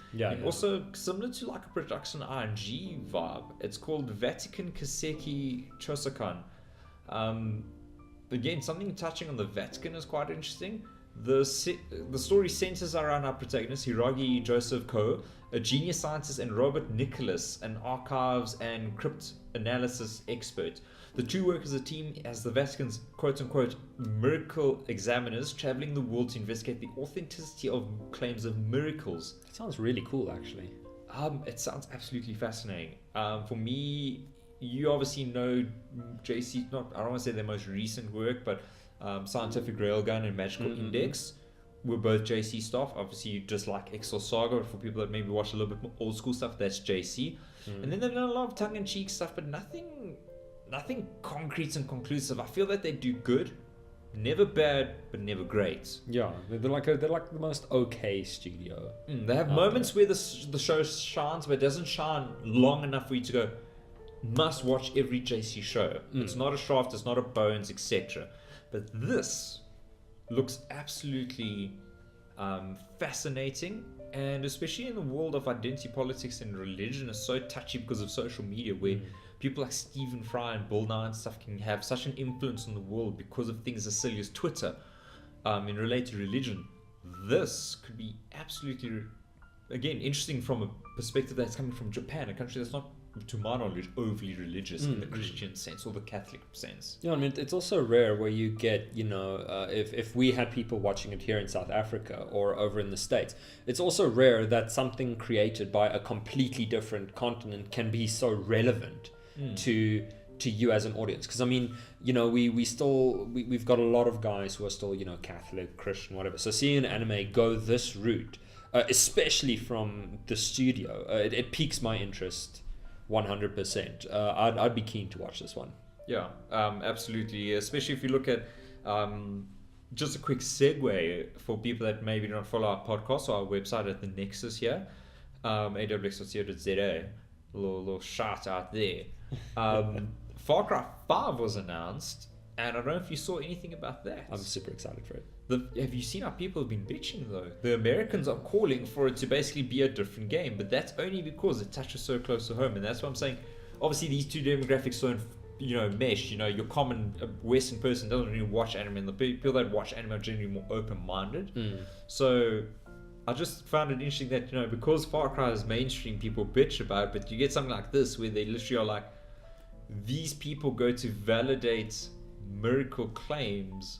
Also similar to like a production RNG vibe. It's called Vatican Kaseki Chosakan. Again, something touching on the Vatican is quite interesting. The story centers around our protagonist, Hiragi Joseph Ko, a genius scientist, and Robert Nicholas, an archives and crypt analysis expert. The two work as a team as the Vatican's quote-unquote miracle examiners, traveling the world to investigate the authenticity of claims of miracles. It sounds really cool, actually. It sounds absolutely fascinating. For me, you obviously know JC, I don't want to say their most recent work, but Scientific Railgun and Magical Index were both JC stuff. Obviously, you just like Exo Saga. For people that maybe watch a little bit more old school stuff, that's JC. And then they've done a lot of tongue-in-cheek stuff, but nothing concrete and conclusive. I feel that they do good, never bad, but never great. Yeah, they're like the most okay studio. They have moments where the show shines, but it doesn't shine long enough for you to go, must watch every JC show. It's not a Shaft, it's not a Bones, etc. But this looks absolutely fascinating, and especially in the world of identity politics and religion is so touchy because of social media, where people like Stephen Fry and Bill Nye and stuff can have such an influence on the world because of things as silly as Twitter in related to religion. this could be absolutely, again, interesting from a perspective that's coming from Japan, a country that's not, to my knowledge, overly religious in the Christian sense or the Catholic sense. Yeah, I mean, it's also rare where you get, if we had people watching it here in South Africa or over in the States, it's also rare that something created by a completely different continent can be so relevant to you as an audience. Because I mean, we've got a lot of guys who are still, Catholic, Christian, whatever. So seeing an anime go this route, especially from the studio, it piques my interest 100%. I'd be keen to watch this one. Yeah, absolutely. Especially if you look at, just a quick segue for people that maybe don't follow our podcast or our website at the Nexus here, awx.co.za, little shout out there. Far Cry 5 was announced, and I don't know if you saw anything about that. I'm super excited for it. Have you seen how people have been bitching though? The Americans are calling for it to basically be a different game, but that's only because it touches so close to home, and that's what I'm saying. Obviously, these two demographics don't, mesh. Your common Western person doesn't really watch anime, and the people that watch anime are generally more open-minded. So I just found it interesting that because Far Cry is mainstream, people bitch about it, but you get something like this where they literally are like, these people go to validate miracle claims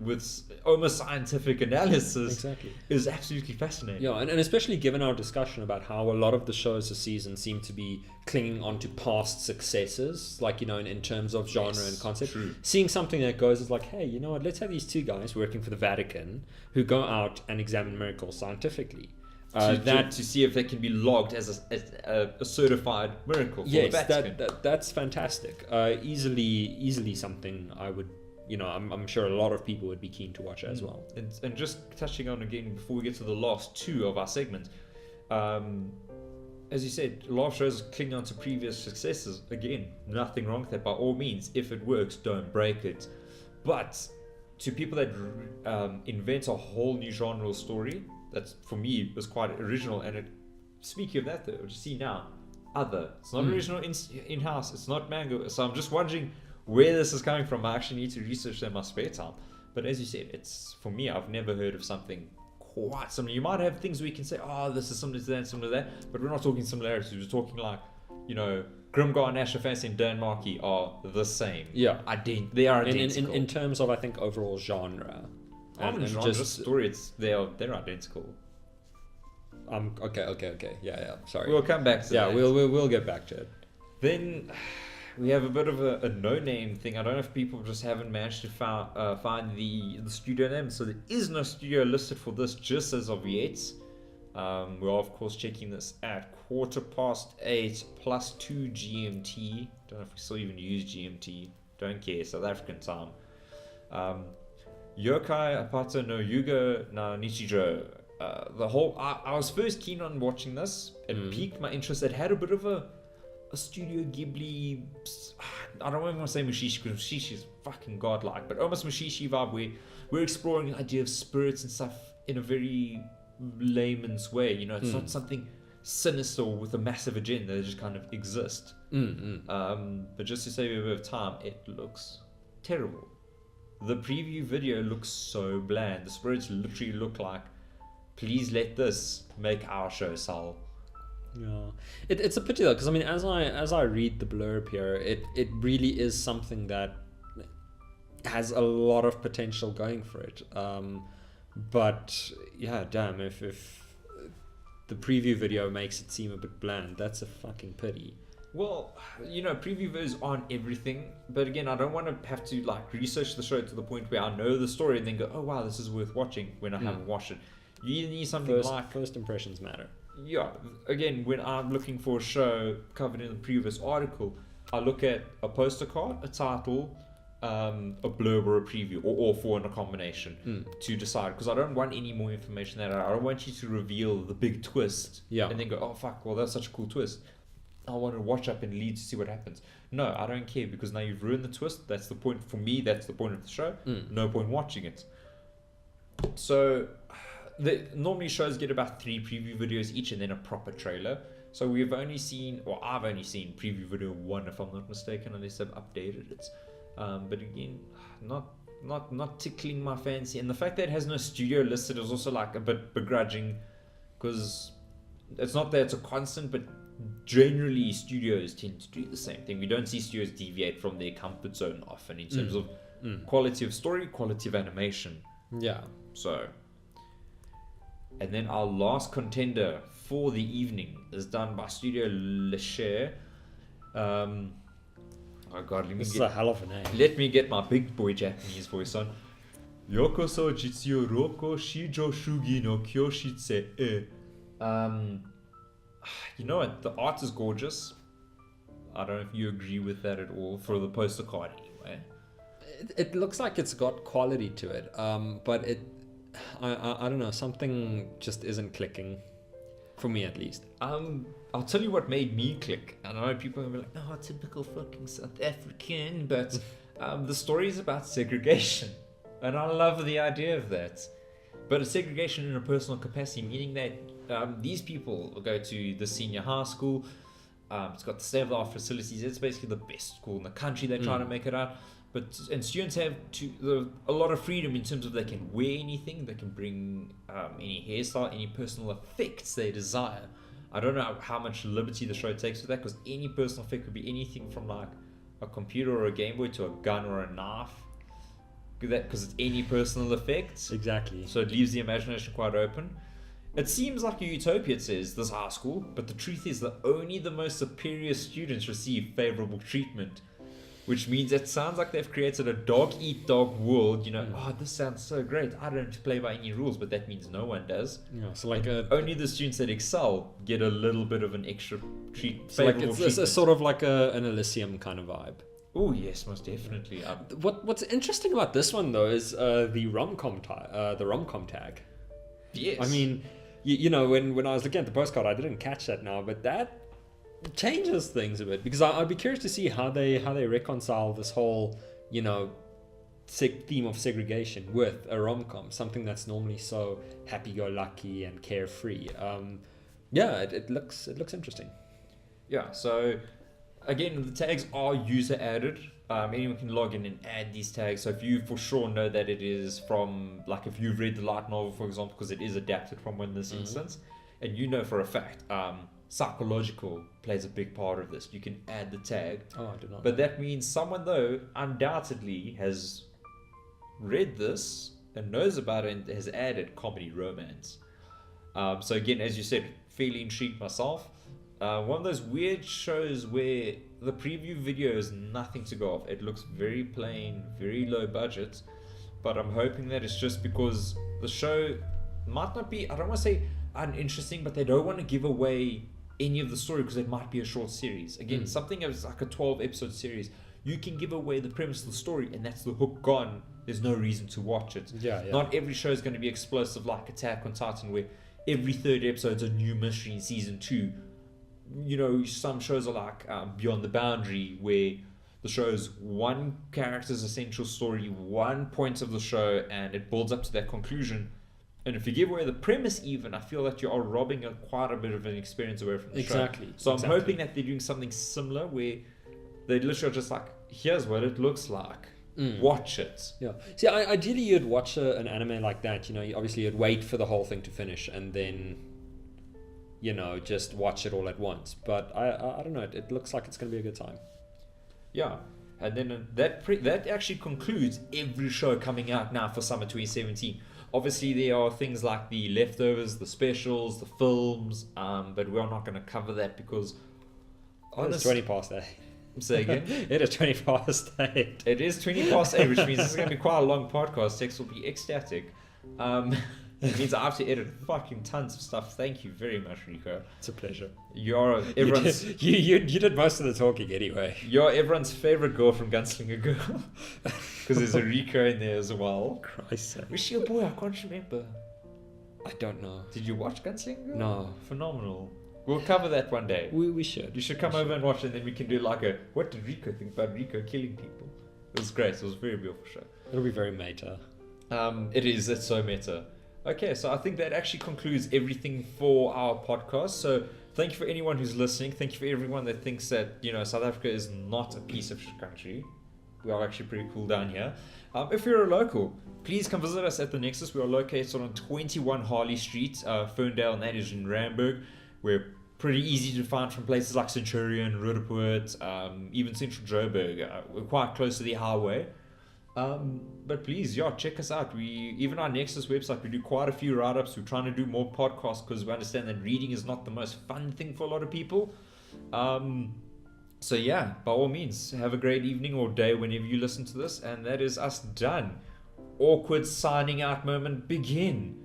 with almost scientific analysis. Exactly. Is absolutely fascinating. Yeah, and especially given our discussion about how a lot of the shows this season seem to be clinging on to past successes, like, in terms of genre and concept. True. Seeing something that goes is like, hey, let's have these two guys working for the Vatican who go out and examine miracles scientifically. To see if they can be logged as a certified miracle for the Vatican. That's fantastic. Easily something I would, I'm sure a lot of people would be keen to watch as well. And just touching on again before we get to the last two of our segments, as you said, a lot of shows cling on to previous successes. Again, nothing wrong with that by all means. If it works, don't break it. But to people that invent a whole new genre or story, that's, for me, was quite original. And speaking of that, though, just see now, it's not original in-house, it's not manga. So I'm just wondering where this is coming from. I actually need to research that in my spare time. But as you said, it's, for me, I've never heard of something quite similar. You might have things where you can say, this is similar to that and similar to that, but we're not talking similarities. We're talking like, Grimgar, Nash Fantasy, and Dan Markey are the same. Yeah. They are identical. In terms of, I think, overall genre. And just story, they're identical. Okay. Yeah. Sorry. We'll come back to that. Yeah, we'll get back to it. Then we have a bit of a no-name thing. I don't know if people just haven't managed to find the studio name. So there is no studio listed for this just as of yet. We're of course checking this at 8:15 plus 2 GMT. Don't know if we still even use GMT. Don't care. South African time. Yokai Apato no Yuga na Nichijou. I was first keen on watching this. It piqued my interest. It had a bit of a Studio Ghibli, I don't even want to say Mushishi because Mushishi is fucking godlike, but almost Mushishi vibe where we're exploring the idea of spirits and stuff in a very layman's way. It's not something sinister with a massive agenda. They just kind of exist. But just to save you a bit of time, it looks terrible. The preview video looks so bland. The spirits literally look like, please let this make our show sell. Yeah, it's a pity though, because I mean, as I read the blurb here, it really is something that has a lot of potential going for it. But yeah, damn, if the preview video makes it seem a bit bland, that's a fucking pity. Well, preview videos aren't everything, but again, I don't want to have to research the show to the point where I know the story and then go, oh wow, this is worth watching when I haven't watched it. You either need something first impressions matter. Yeah, again, when I'm looking for a show covered in the previous article, I look at a poster card, a title, a blurb or a preview, or all four in a combination to decide, because I don't want any more information than that. I don't want you to reveal the big twist and then go, oh fuck, well that's such a cool twist. I want to watch up and lead to see what happens. No, I don't care, because now you've ruined the twist. That's the point. For me, that's the point of the show. No point watching it. So normally shows get about 3 preview videos each and then a proper trailer. So I've only seen preview video 1, if I'm not mistaken, unless I've updated it. But again, not not tickling my fancy, and the fact that it has no studio listed is also like a bit begrudging, because it's not that it's a constant, but generally studios tend to do the same thing. We don't see studios deviate from their comfort zone often in terms of quality of story, quality of animation. Yeah. So, and then our last contender for the evening is done by Studio Lecher. Oh god, This is a hell of a name. let me get my big boy Japanese voice on. Yokoso Jitsuyo Roko Shijo Shugi no Kyoshitse e. You know what? The art is gorgeous. I don't know if you agree with that at all for the poster card anyway. It looks like it's got quality to it, but I don't know, something just isn't clicking, for me at least. I'll tell you what made me click. I know people are gonna be like, "Oh, typical fucking South African," but the story is about segregation, and I love the idea of that. But a segregation in a personal capacity, meaning that these people go to the senior high school. It's got the state-of-the-art facilities. It's basically the best school in the country. They try to make it out. And students have a lot of freedom in terms of they can wear anything, they can bring any hairstyle, any personal effects they desire. I don't know how much liberty the show takes with that, because any personal effect could be anything from like a computer or a Game Boy to a gun or a knife, because it's any personal effect. Exactly. So it leaves the imagination quite open. It seems like a utopia, it says, this high school, but the truth is that only the most superior students receive favorable treatment. Which means it sounds like they've created a dog-eat-dog world. You know, this sounds so great. I don't have to play by any rules, but that means no one does. Yeah, so like only the students that excel get a little bit of an extra so like it's a sort of like an Elysium kind of vibe. Oh yes, most definitely. What's interesting about this one though is the rom-com tag. Yes. I mean, you know, when I was looking at the postcard, I didn't catch that now, but that changes things a bit, because I'd be curious to see how they reconcile this whole, you know, theme of segregation with a rom-com, something that's normally so happy-go-lucky and carefree. It looks interesting. Yeah. So again, the tags are user added. Anyone can log in and add these tags. So if you for sure know that it is from, like, if you've read the light novel, for example, because it is adapted from one in this instance, and you know for a fact, psychological plays a big part of this. You can add the tag. Oh, I did not. But that means someone, though, undoubtedly has read this and knows about it and has added comedy romance. So again, as you said, fairly intrigued myself. One of those weird shows where the preview video is nothing to go off. It looks very plain, very low budget, but I'm hoping that it's just because the show might not be, I don't want to say uninteresting, but they don't want to give away any of the story because it might be a short series. Again, something that's like a 12 episode series, you can give away the premise of the story and that's the hook gone. There's no reason to watch it. Yeah. Not every show is going to be explosive like Attack on Titan, where every third episode's a new mystery in season 2. You know, some shows are like Beyond the Boundary, where the show is one character's essential story, one point of the show, and it builds up to that conclusion. And if you give away the premise even, I feel that you are robbing quite a bit of an experience away from the show. Exactly. So I'm hoping that they're doing something similar, where they literally are just like, here's what it looks like. Watch it. Yeah. See, ideally you'd watch an anime like that. You know, obviously you'd wait for the whole thing to finish and then, you know, just watch it all at once. But I don't know. It looks like it's going to be a good time. Yeah. And then that actually concludes every show coming out now for summer 2017. Obviously, there are things like the leftovers, the specials, the films, but we're not going to cover that because... It's 20 past 8. Say again? It is 20 past 8. It is 20 past 8, which means this is going to be quite a long podcast. Tex will be ecstatic. It means I have to edit fucking tons of stuff. Thank you very much, Rico. It's a pleasure. You're everyone's... You did most of the talking anyway. You're everyone's favorite girl from Gunslinger Girl. Because there's a Rico in there as well. Christ's sake. Where's your boy? I can't remember. I don't know. Did you watch Gunslinger Girl? No. Phenomenal. We'll cover that one day. We should. You should come over and watch it, and then we can do like a what did Rico think about Rico killing people? It was great. It was a very beautiful show. It'll be very meta. It is. It's so meta. Okay, so I think that actually concludes everything for our podcast. So thank you for anyone who's listening. Thank you for everyone that thinks that, you know, South Africa is not a piece of shit country. we are actually pretty cool down here. If you're a local, please come visit us at the Nexus. We are located on 21 Harley Street, Ferndale, and that is in Randburg. We're pretty easy to find from places like Centurion, Roodepoort, even Central Joburg. We're quite close to the highway. But please, check us out. Even our Nexus website, we do quite a few write-ups. We're trying to do more podcasts because we understand that reading is not the most fun thing for a lot of people. So yeah, by all means, have a great evening or day whenever you listen to this. And that is us done. Awkward signing out moment begin.